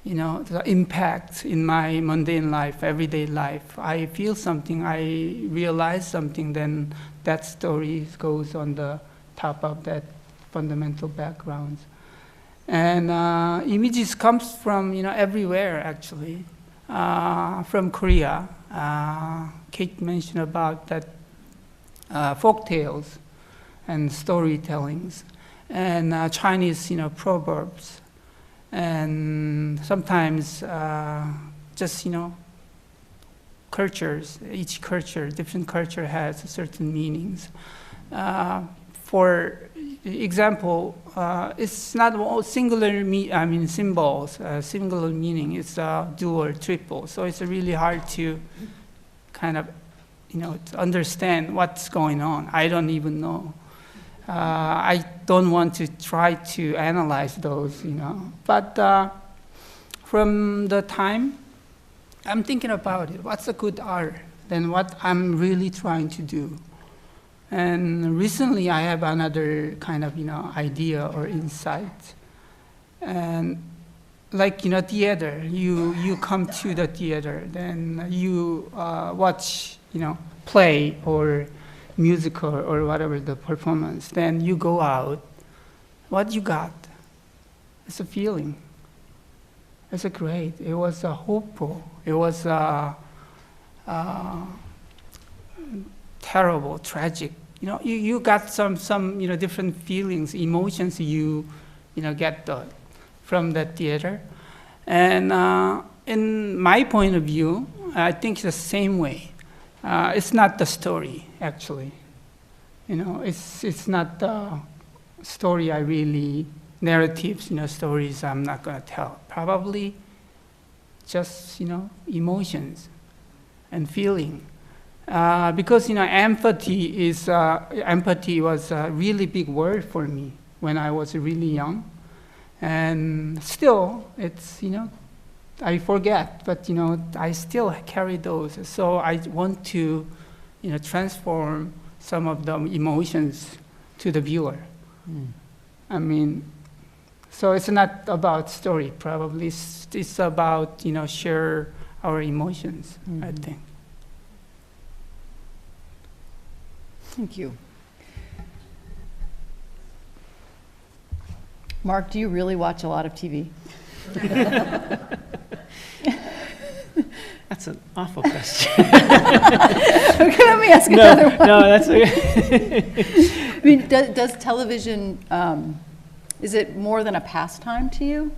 you know, the impact in my mundane life, everyday life. I feel something, I realize something, then that story goes on the top of that fundamental background. And images comes from, you know, everywhere, actually. From Korea, Kate mentioned about that folk tales and storytellings, and Chinese, you know, proverbs, and sometimes just, you know, cultures. Each culture, different culture has certain meanings. For example, it's not all singular, symbols, singular meaning. It's dual, triple. So it's really hard to kind of, you know, to understand what's going on. I don't even know. I don't want to try to analyze those, you know. But from the time, I'm thinking about it. What's a good art? Then what I'm really trying to do. And recently I have another kind of, you know, idea or insight. And like, you know, theater, you come to the theater, then you watch, you know, play or musical or whatever the performance, then you go out. What you got? It's a feeling. It's a great. It was hopeful. It was terrible, tragic. You know, you got some you know, different feelings, emotions you know, get from that theater. And in my point of view, I think it's the same way. It's not the story, actually. You know, it's not the story I really, narratives, you know, stories I'm not going to tell. Probably just, you know, emotions and feeling. Because, you know, empathy was a really big word for me when I was really young. And still, it's, you know, I forget, but, you know, I still carry those. So I want to, you know, transform some of the emotions to the viewer. I mean, so it's not about story, probably. It's about, you know, share our emotions, I think. Thank you. Mark, do you really watch a lot of TV? That's an awful question. Okay, let me ask another one. No, that's okay. I mean, does television, is it more than a pastime to you?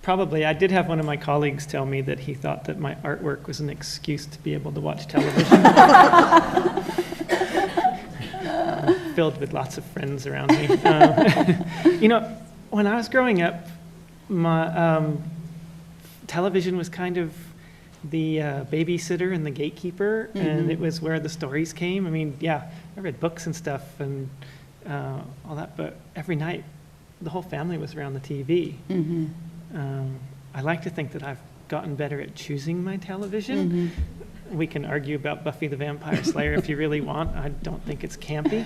Probably. I did have one of my colleagues tell me that he thought that my artwork was an excuse to be able to watch television. Filled with lots of friends around me. You know, when I was growing up, my television was kind of the babysitter and the gatekeeper, and it was where the stories came. I mean, yeah, I read books and stuff and all that, but every night the whole family was around the TV. I like to think that I've gotten better at choosing my television. We can argue about Buffy the Vampire Slayer if you really want. I don't think it's campy.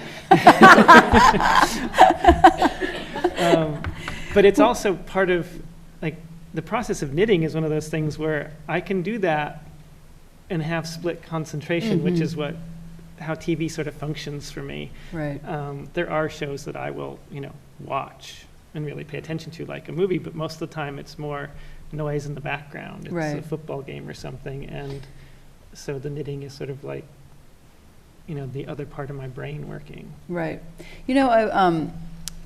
But it's also part of, like, the process of knitting is one of those things where I can do that and have split concentration, which is how TV sort of functions for me. Right. There are shows that I will, watch and really pay attention to, like a movie, but most of the time it's more noise in the background. It's a football game or something, and so the knitting is sort of like, the other part of my brain working. Right.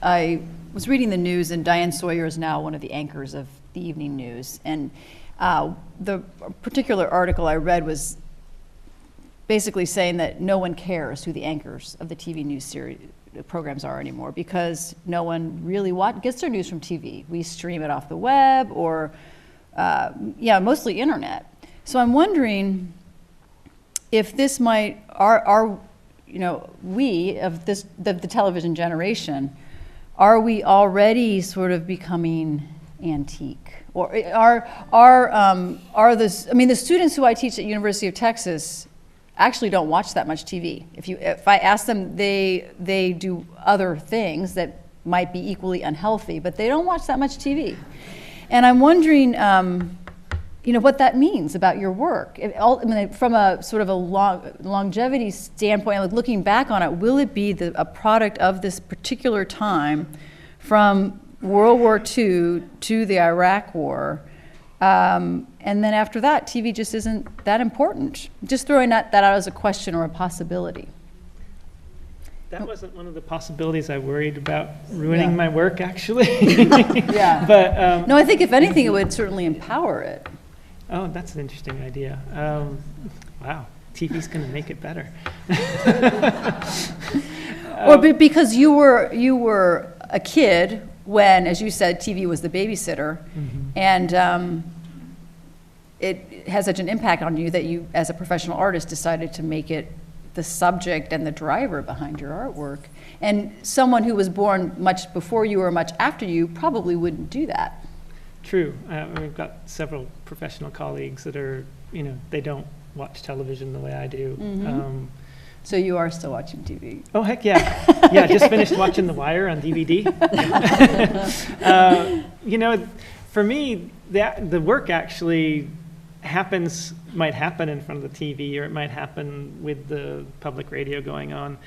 I was reading the news, and Diane Sawyer is now one of the anchors of the evening news, and the particular article I read was basically saying that no one cares who the anchors of the TV news series programs are anymore, because no one really gets their news from TV. We stream it off the web or, mostly internet. So I'm wondering if this might, we of this, the television generation, are we already sort of becoming antique? Or the students who I teach at University of Texas actually don't watch that much TV. If I ask them, they do other things that might be equally unhealthy, but they don't watch that much TV. And I'm wondering, what that means about your work. From a sort of a longevity standpoint, like looking back on it, will it be a product of this particular time from World War II to the Iraq War? And then after that, TV just isn't that important. Just throwing that out as a question or a possibility. That wasn't one of the possibilities I worried about ruining my work, actually. Yeah. But no, I think if anything, it would certainly empower it. Oh, that's an interesting idea. Wow, TV's going to make it better. Because you were a kid when, as you said, TV was the babysitter, and it has such an impact on you that you, as a professional artist, decided to make it the subject and the driver behind your artwork. And someone who was born much before you or much after you probably wouldn't do that. True. We've got several professional colleagues that are, they don't watch television the way I do. So you are still watching TV? Oh, heck yeah. Yeah, just finished watching The Wire on DVD. For me, the work actually might happen in front of the TV, or it might happen with the public radio going on.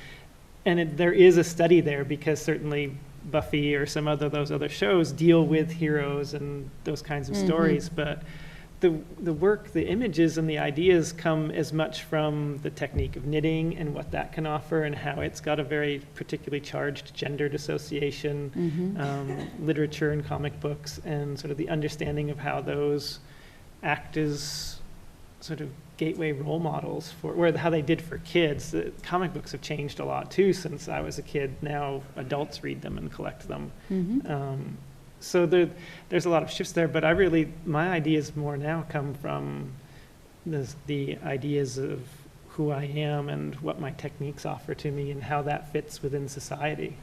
And there is a study there, because certainly Buffy or some those other shows deal with heroes and those kinds of stories, but the work, the images and the ideas come as much from the technique of knitting and what that can offer, and how it's got a very particularly charged gendered association, literature and comic books, and sort of the understanding of how those act as sort of gateway role models for how they did for kids. The comic books have changed a lot too since I was a kid. Now adults read them and collect them. So there's a lot of shifts there, but my ideas more now come from the ideas of who I am and what my techniques offer to me and how that fits within society.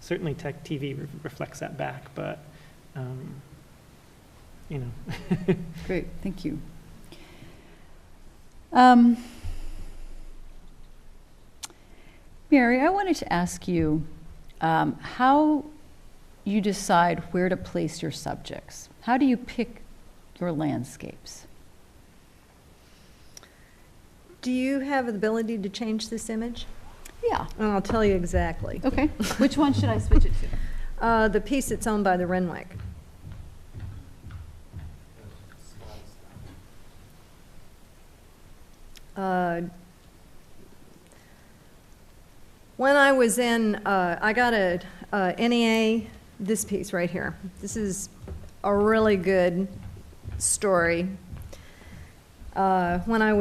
Certainly TV reflects that back, but Great, thank you. Mary, I wanted to ask you how you decide where to place your subjects. How do you pick your landscapes? Do you have the ability to change this image? Yeah. And I'll tell you exactly. Okay. Which one should I switch it to? The piece that's owned by the Renwick. When I was in, I got a NEA, this piece right here. This is a really good story. When I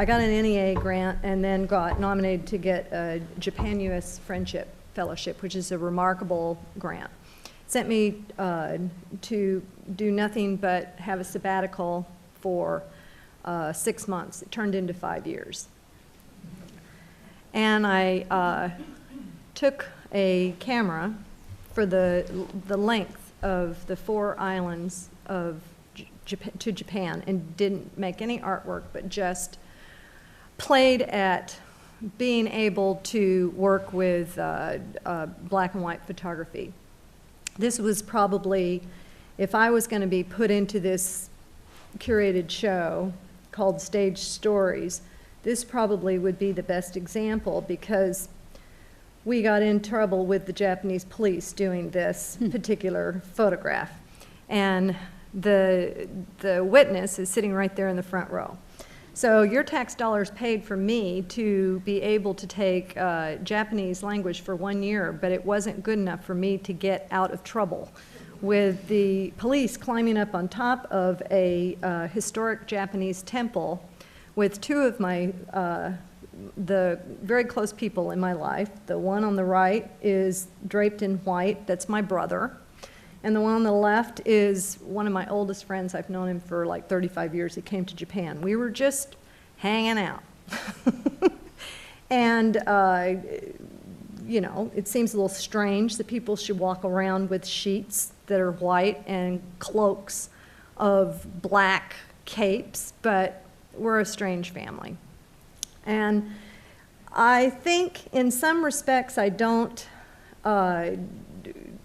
got an NEA grant and then got nominated to get a Japan-U.S. Friendship Fellowship, which is a remarkable grant. Sent me to do nothing but have a sabbatical for 6 months. It turned into 5 years. And I took a camera for the length of the 4 islands of to Japan and didn't make any artwork, but just played at being able to work with black and white photography. This was probably, if I was going to be put into this curated show called Stage Stories, this probably would be the best example, because we got in trouble with the Japanese police doing this particular photograph. And the witness is sitting right there in the front row. So your tax dollars paid for me to be able to take Japanese language for 1 year, but it wasn't good enough for me to get out of trouble with the police climbing up on top of a historic Japanese temple with 2 of my the very close people in my life. The one on the right is draped in white. That's my brother. And the one on the left is one of my oldest friends. I've known him for like 35 years. He came to Japan. We were just hanging out. And, you know, it seems a little strange that people should walk around with sheets that are white and cloaks of black capes, but we're a strange family. And I think in some respects I don't,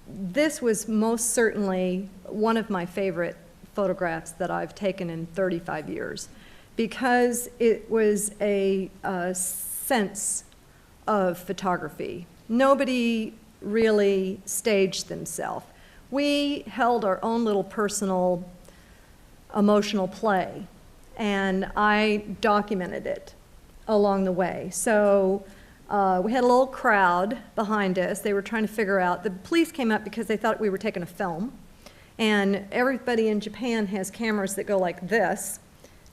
this was most certainly one of my favorite photographs that I've taken in 35 years, because it was a sense of photography. Nobody really staged themselves. We held our own little personal emotional play, and I documented it along the way. So we had a little crowd behind us. They were trying to figure out, the police came up because they thought we were taking a film. And everybody in Japan has cameras that go like this,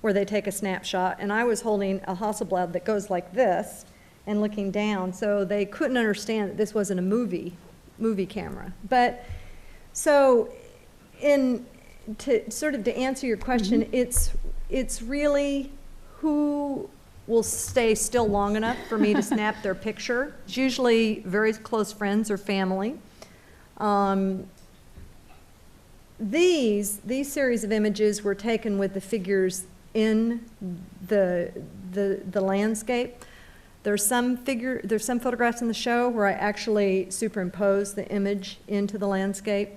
where they take a snapshot. And I was holding a Hasselblad that goes like this and looking down. So they couldn't understand that this wasn't a movie camera. But so to answer your question, it's really who will stay still long enough for me to snap their picture. It's usually very close friends or family. These series of images were taken with the figures in the landscape. There's some photographs in the show where I actually superimpose the image into the landscape.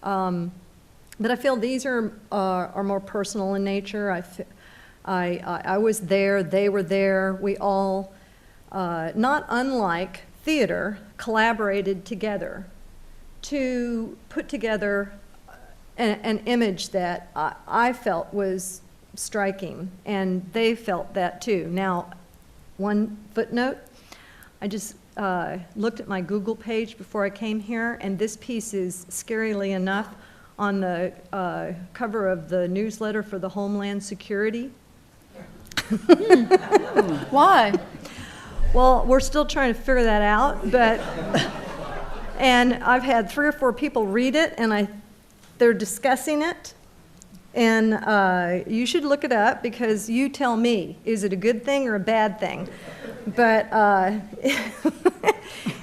But I feel these are more personal in nature. I was there, they were there, we all, not unlike theater, collaborated together to put together an image that I felt was striking, and they felt that too. Now, one footnote, I just looked at my Google page before I came here, and this piece is, scarily enough, on the cover of the newsletter for the Homeland Security. Why? Well, we're still trying to figure that out, but, and I've had 3 or 4 people read it, and they're discussing it, and you should look it up, because you tell me, is it a good thing or a bad thing? But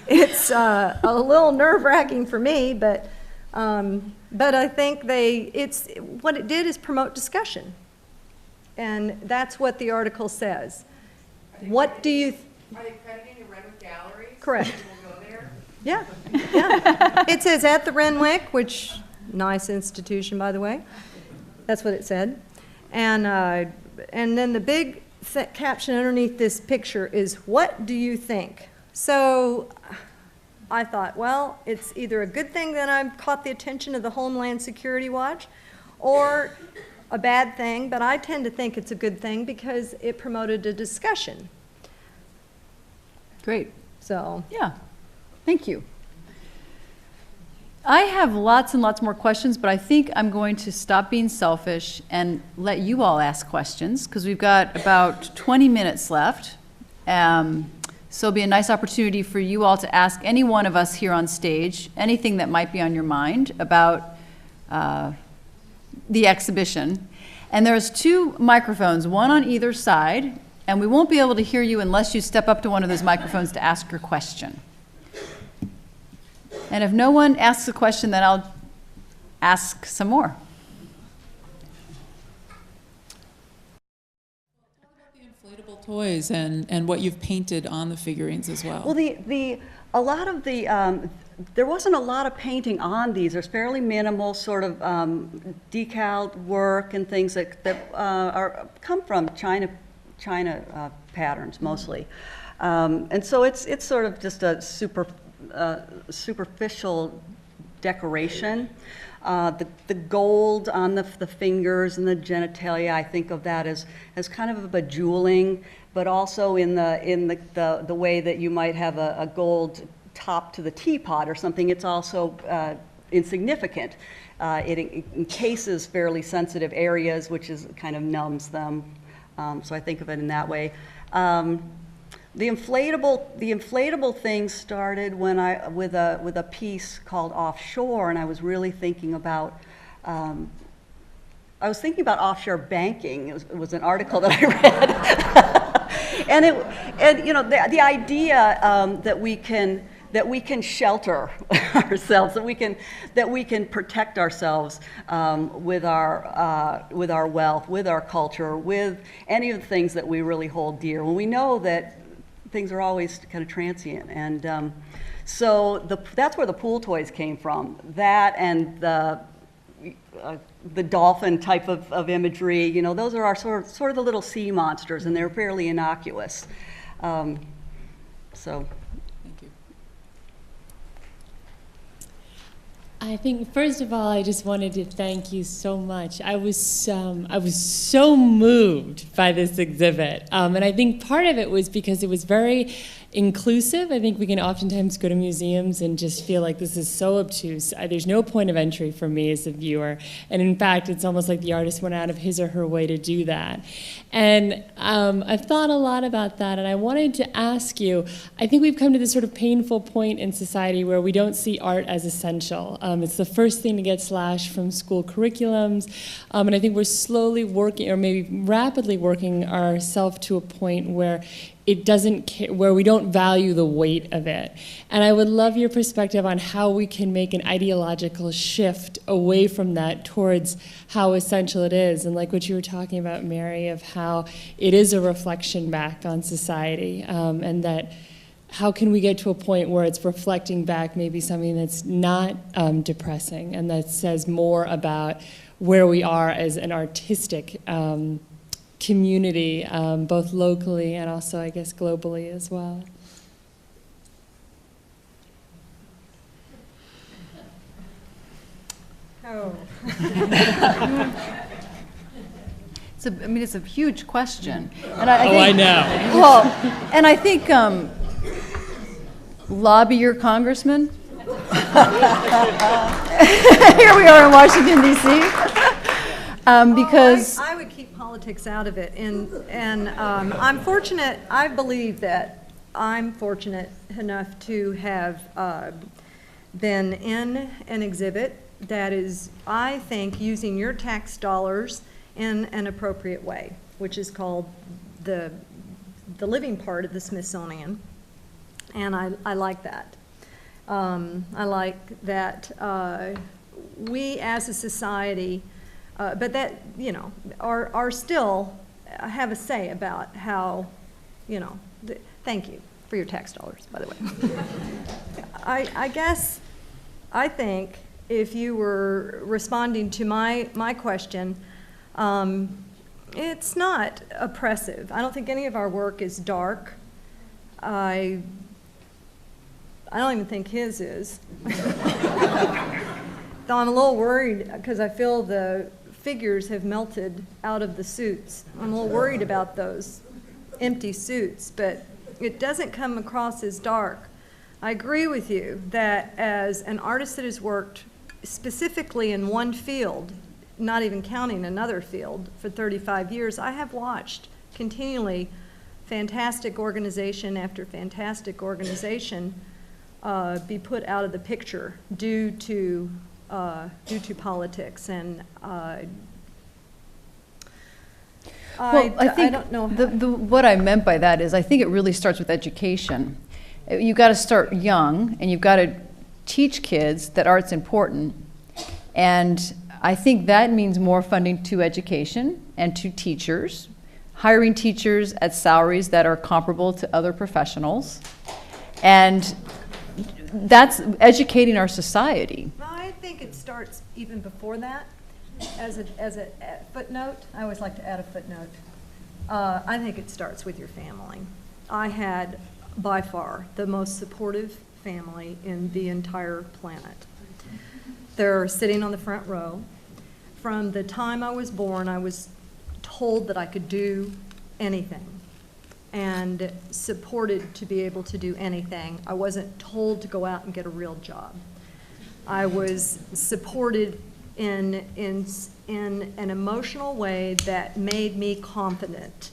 it's a little nerve-wracking for me, but I think what it did is promote discussion. And that's what the article says. What do you... Are they crediting the Renwick galleries? Correct. We'll go there? Yeah, yeah. It says at the Renwick, which, nice institution, by the way. That's what it said. And then the big caption underneath this picture is, what do you think? So I thought, well, it's either a good thing that I've caught the attention of the Homeland Security Watch, or a bad thing, but I tend to think it's a good thing because it promoted a discussion. Great. So, Yeah, thank you. I have lots and lots more questions, but I think I'm going to stop being selfish and let you all ask questions, because we've got about 20 minutes left. So it'll be a nice opportunity for you all to ask any one of us here on stage anything that might be on your mind about the exhibition. And there's 2 microphones, one on either side, and we won't be able to hear you unless you step up to one of those microphones to ask your question. And if no one asks a question, then I'll ask some more. Inflatable toys and what you've painted on the figurines as well. Well, a lot of the, there wasn't a lot of painting on these. There's fairly minimal sort of decal work and things that come from China patterns mostly. And so it's sort of just a superficial decoration. The gold on the fingers and the genitalia, I think of that as kind of a bejeweling, but also in the way that you might have a gold top to the teapot or something. It's also insignificant. It encases fairly sensitive areas, which is kind of numbs them. So I think of it in that way. The inflatable thing started when with a piece called Offshore, and I was really thinking about offshore banking. It was an article that I read, and you know the idea that we can shelter ourselves, that we can protect ourselves with our wealth, with our culture, with any of the things that we really hold dear. When we know that things are always kind of transient, and so that's where the pool toys came from. That and the dolphin type of imagery, you know, those are our sort of the little sea monsters, and they're fairly innocuous. So. Thank you. I think, first of all, I just wanted to thank you so much. I was so moved by this exhibit. And I think part of it was because it was very inclusive. I think we can oftentimes go to museums and just feel like this is so obtuse. There's no point of entry for me as a viewer. And in fact, it's almost like the artist went out of his or her way to do that. And I've thought a lot about that, and I wanted to ask you, I think we've come to this sort of painful point in society where we don't see art as essential. It's the first thing to get slashed from school curriculums, and I think we're slowly working, or maybe rapidly working ourselves to a point where it doesn't, where we don't value the weight of it. And I would love your perspective on how we can make an ideological shift away from that towards how essential it is. And like what you were talking about, Mary, of how it is a reflection back on society, and that how can we get to a point where it's reflecting back maybe something that's not depressing and that says more about where we are as an artistic community, both locally and also, I guess, globally as well. Oh. It's a huge question. And I I think, know. Well, and I think lobby your congressman. Here we are in Washington, D.C. Because I would keep politics out of it, and I'm fortunate. I believe that I'm fortunate enough to have been in an exhibit that is, I think, using your tax dollars in an appropriate way, which is called the living part of the Smithsonian, and I like that. I like that we as a society, but that, you know, are still have a say about how, you know, thank you for your tax dollars, by the way. I guess, I think if you were responding to my question, it's not oppressive. I don't think any of our work is dark. I don't even think his is. Though I'm a little worried because I feel the figures have melted out of the suits. I'm a little worried about those empty suits, but it doesn't come across as dark. I agree with you that as an artist that has worked specifically in one field, not even counting another field, for 35 years, I have watched continually fantastic organization after fantastic organization be put out of the picture due to politics. And Well, I think don't know. what I meant by that is I think it really starts with education. You've got to start young, and you've got to teach kids that art's important. And I think that means more funding to education and to teachers, hiring teachers at salaries that are comparable to other professionals. And that's educating our society. No, I think it starts even before that. As a footnote, I always like to add a footnote. I think it starts with your family. I had, by far, the most supportive family in the entire planet. They're sitting on the front row. From the time I was born, I was told that I could do anything and supported to be able to do anything. I wasn't told to go out and get a real job. I was supported in an emotional way that made me confident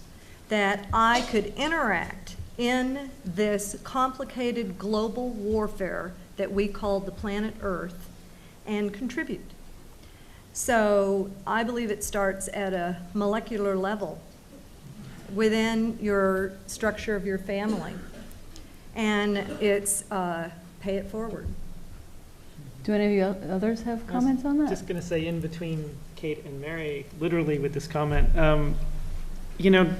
that I could interact in this complicated global warfare that we call the planet Earth and contribute. So I believe it starts at a molecular level within your structure of your family, and it's pay it forward. Do any of you others have comments on that? Just going to say, in between Kate and Mary, literally with this comment, you know,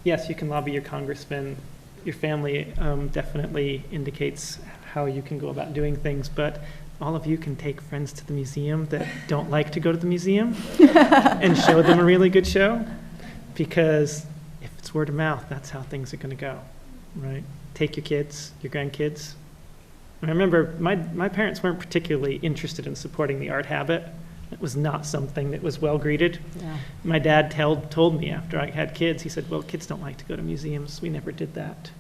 yes, you can lobby your congressman. Your family definitely indicates how you can go about doing things, but all of you can take friends to the museum that don't like to go to the museum and show them a really good show, because if it's word of mouth, that's how things are going to go, right? Take your kids, your grandkids. I remember my parents weren't particularly interested in supporting the art habit. It was not something that was well greeted. Yeah. My dad told me after I had kids, he said, well, kids don't like to go to museums. We never did that.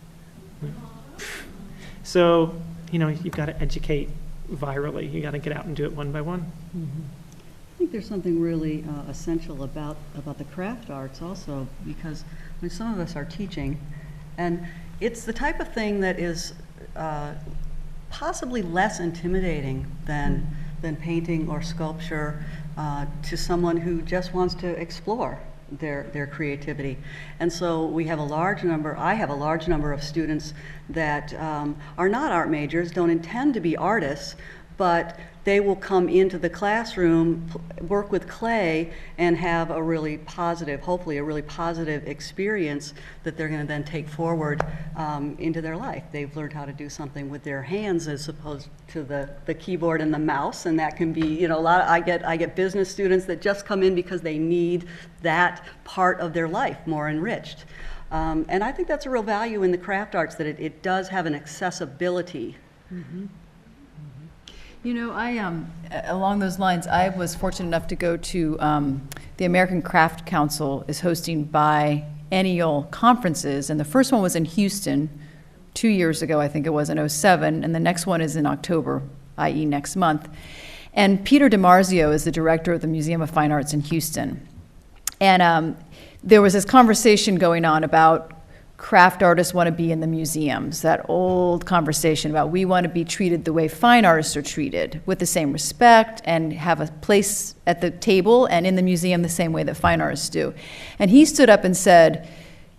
So, you know, you've got to educate virally. You got to get out and do it one by one. Mm-hmm. I think there's something really essential about the craft arts also, because I mean, some of us are teaching, and it's the type of thing that is possibly less intimidating than painting or sculpture to someone who just wants to explore their creativity. And so we have I have a large number of students that are not art majors, don't intend to be artists, but they will come into the classroom, work with clay, and have a really positive, hopefully a really positive experience that they're going to then take forward into their life. They've learned how to do something with their hands as opposed to the keyboard and the mouse, and that can be, you know, I get business students that just come in because they need that part of their life more enriched. And I think that's a real value in the craft arts, that it does have an accessibility. Mm-hmm. You know, along those lines, I was fortunate enough to go to the American Craft Council is hosting biennial conferences, and the first one was in Houston 2 years ago, I think it was, in 2007, and the next one is in October, i.e. next month. And Peter DiMarzio is the director of the Museum of Fine Arts in Houston. And there was this conversation going on about craft artists want to be in the museums, that old conversation about we want to be treated the way fine artists are treated, with the same respect, and have a place at the table and in the museum the same way that fine artists do. And he stood up and said,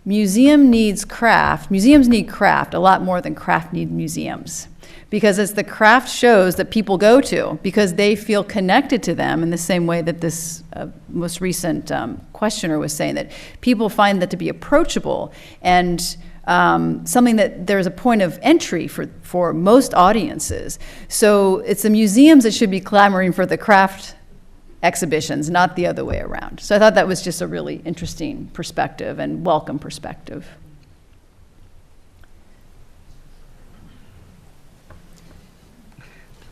museums need craft a lot more than craft need museums. Because it's the craft shows that people go to, because they feel connected to them in the same way that this most recent questioner was saying, that people find that to be approachable and something that there's a point of entry for most audiences. So it's the museums that should be clamoring for the craft exhibitions, not the other way around. So I thought that was just a really interesting perspective and welcome perspective.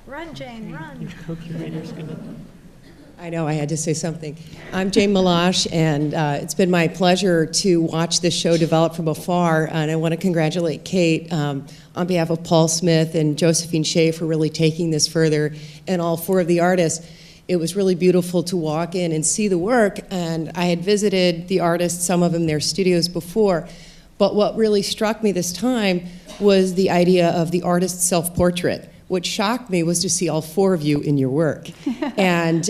Run, Jane, run. Your co-curator's gonna. I know, I had to say something. I'm Jane Malash, and it's been my pleasure to watch this show develop from afar, and I want to congratulate Kate on behalf of Paul Smith and Josephine Shea for really taking this further, and all 4 of the artists. It was really beautiful to walk in and see the work, and I had visited the artists, some of them their studios before, but what really struck me this time was the idea of the artist's self-portrait. What shocked me was to see all 4 of you in your work. And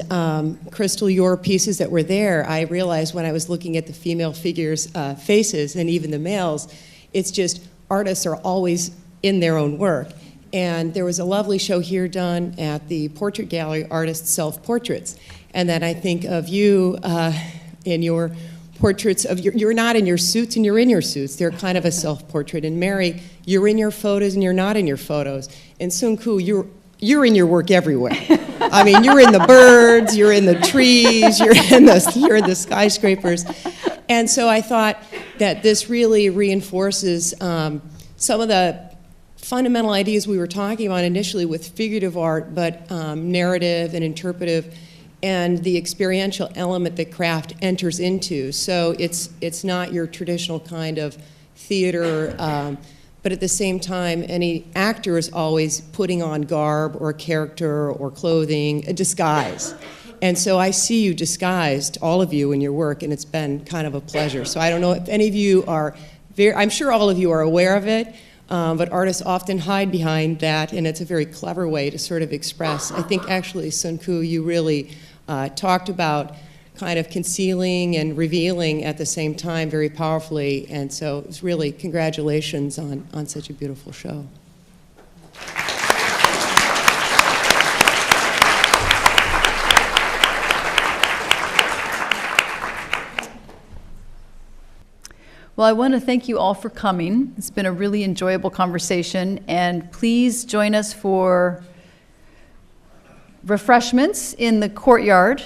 Christyl, your pieces that were there, I realized when I was looking at the female figures' faces and even the males, it's just artists are always in their own work. And there was a lovely show here done at the Portrait Gallery, Artists' Self-Portraits. And then I think of you in your portraits of you're not in your suits and you're in your suits. They're kind of a self-portrait. And Mary, you're in your photos and you're not in your photos. And SunKoo, you're in your work everywhere. I mean, you're in the birds, you're in the trees, you're in the skyscrapers. And so I thought that this really reinforces some of the fundamental ideas we were talking about initially with figurative art, but narrative and interpretive, and the experiential element that craft enters into. So it's not your traditional kind of theater, but at the same time, any actor is always putting on garb or character or clothing, a disguise. And so I see you disguised, all of you, in your work, and it's been kind of a pleasure. So I don't know if any of you are, I'm sure all of you are aware of it, but artists often hide behind that, and it's a very clever way to sort of express. I think actually, SunKoo, you really talked about kind of concealing and revealing at the same time very powerfully, and so it was really congratulations on such a beautiful show. Well, I want to thank you all for coming. It's been a really enjoyable conversation, and please join us for refreshments in the courtyard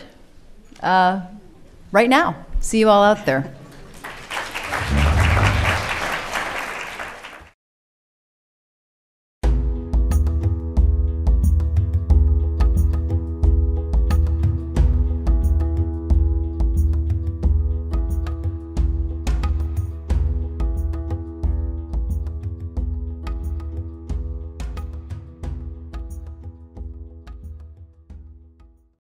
right now. See you all out there.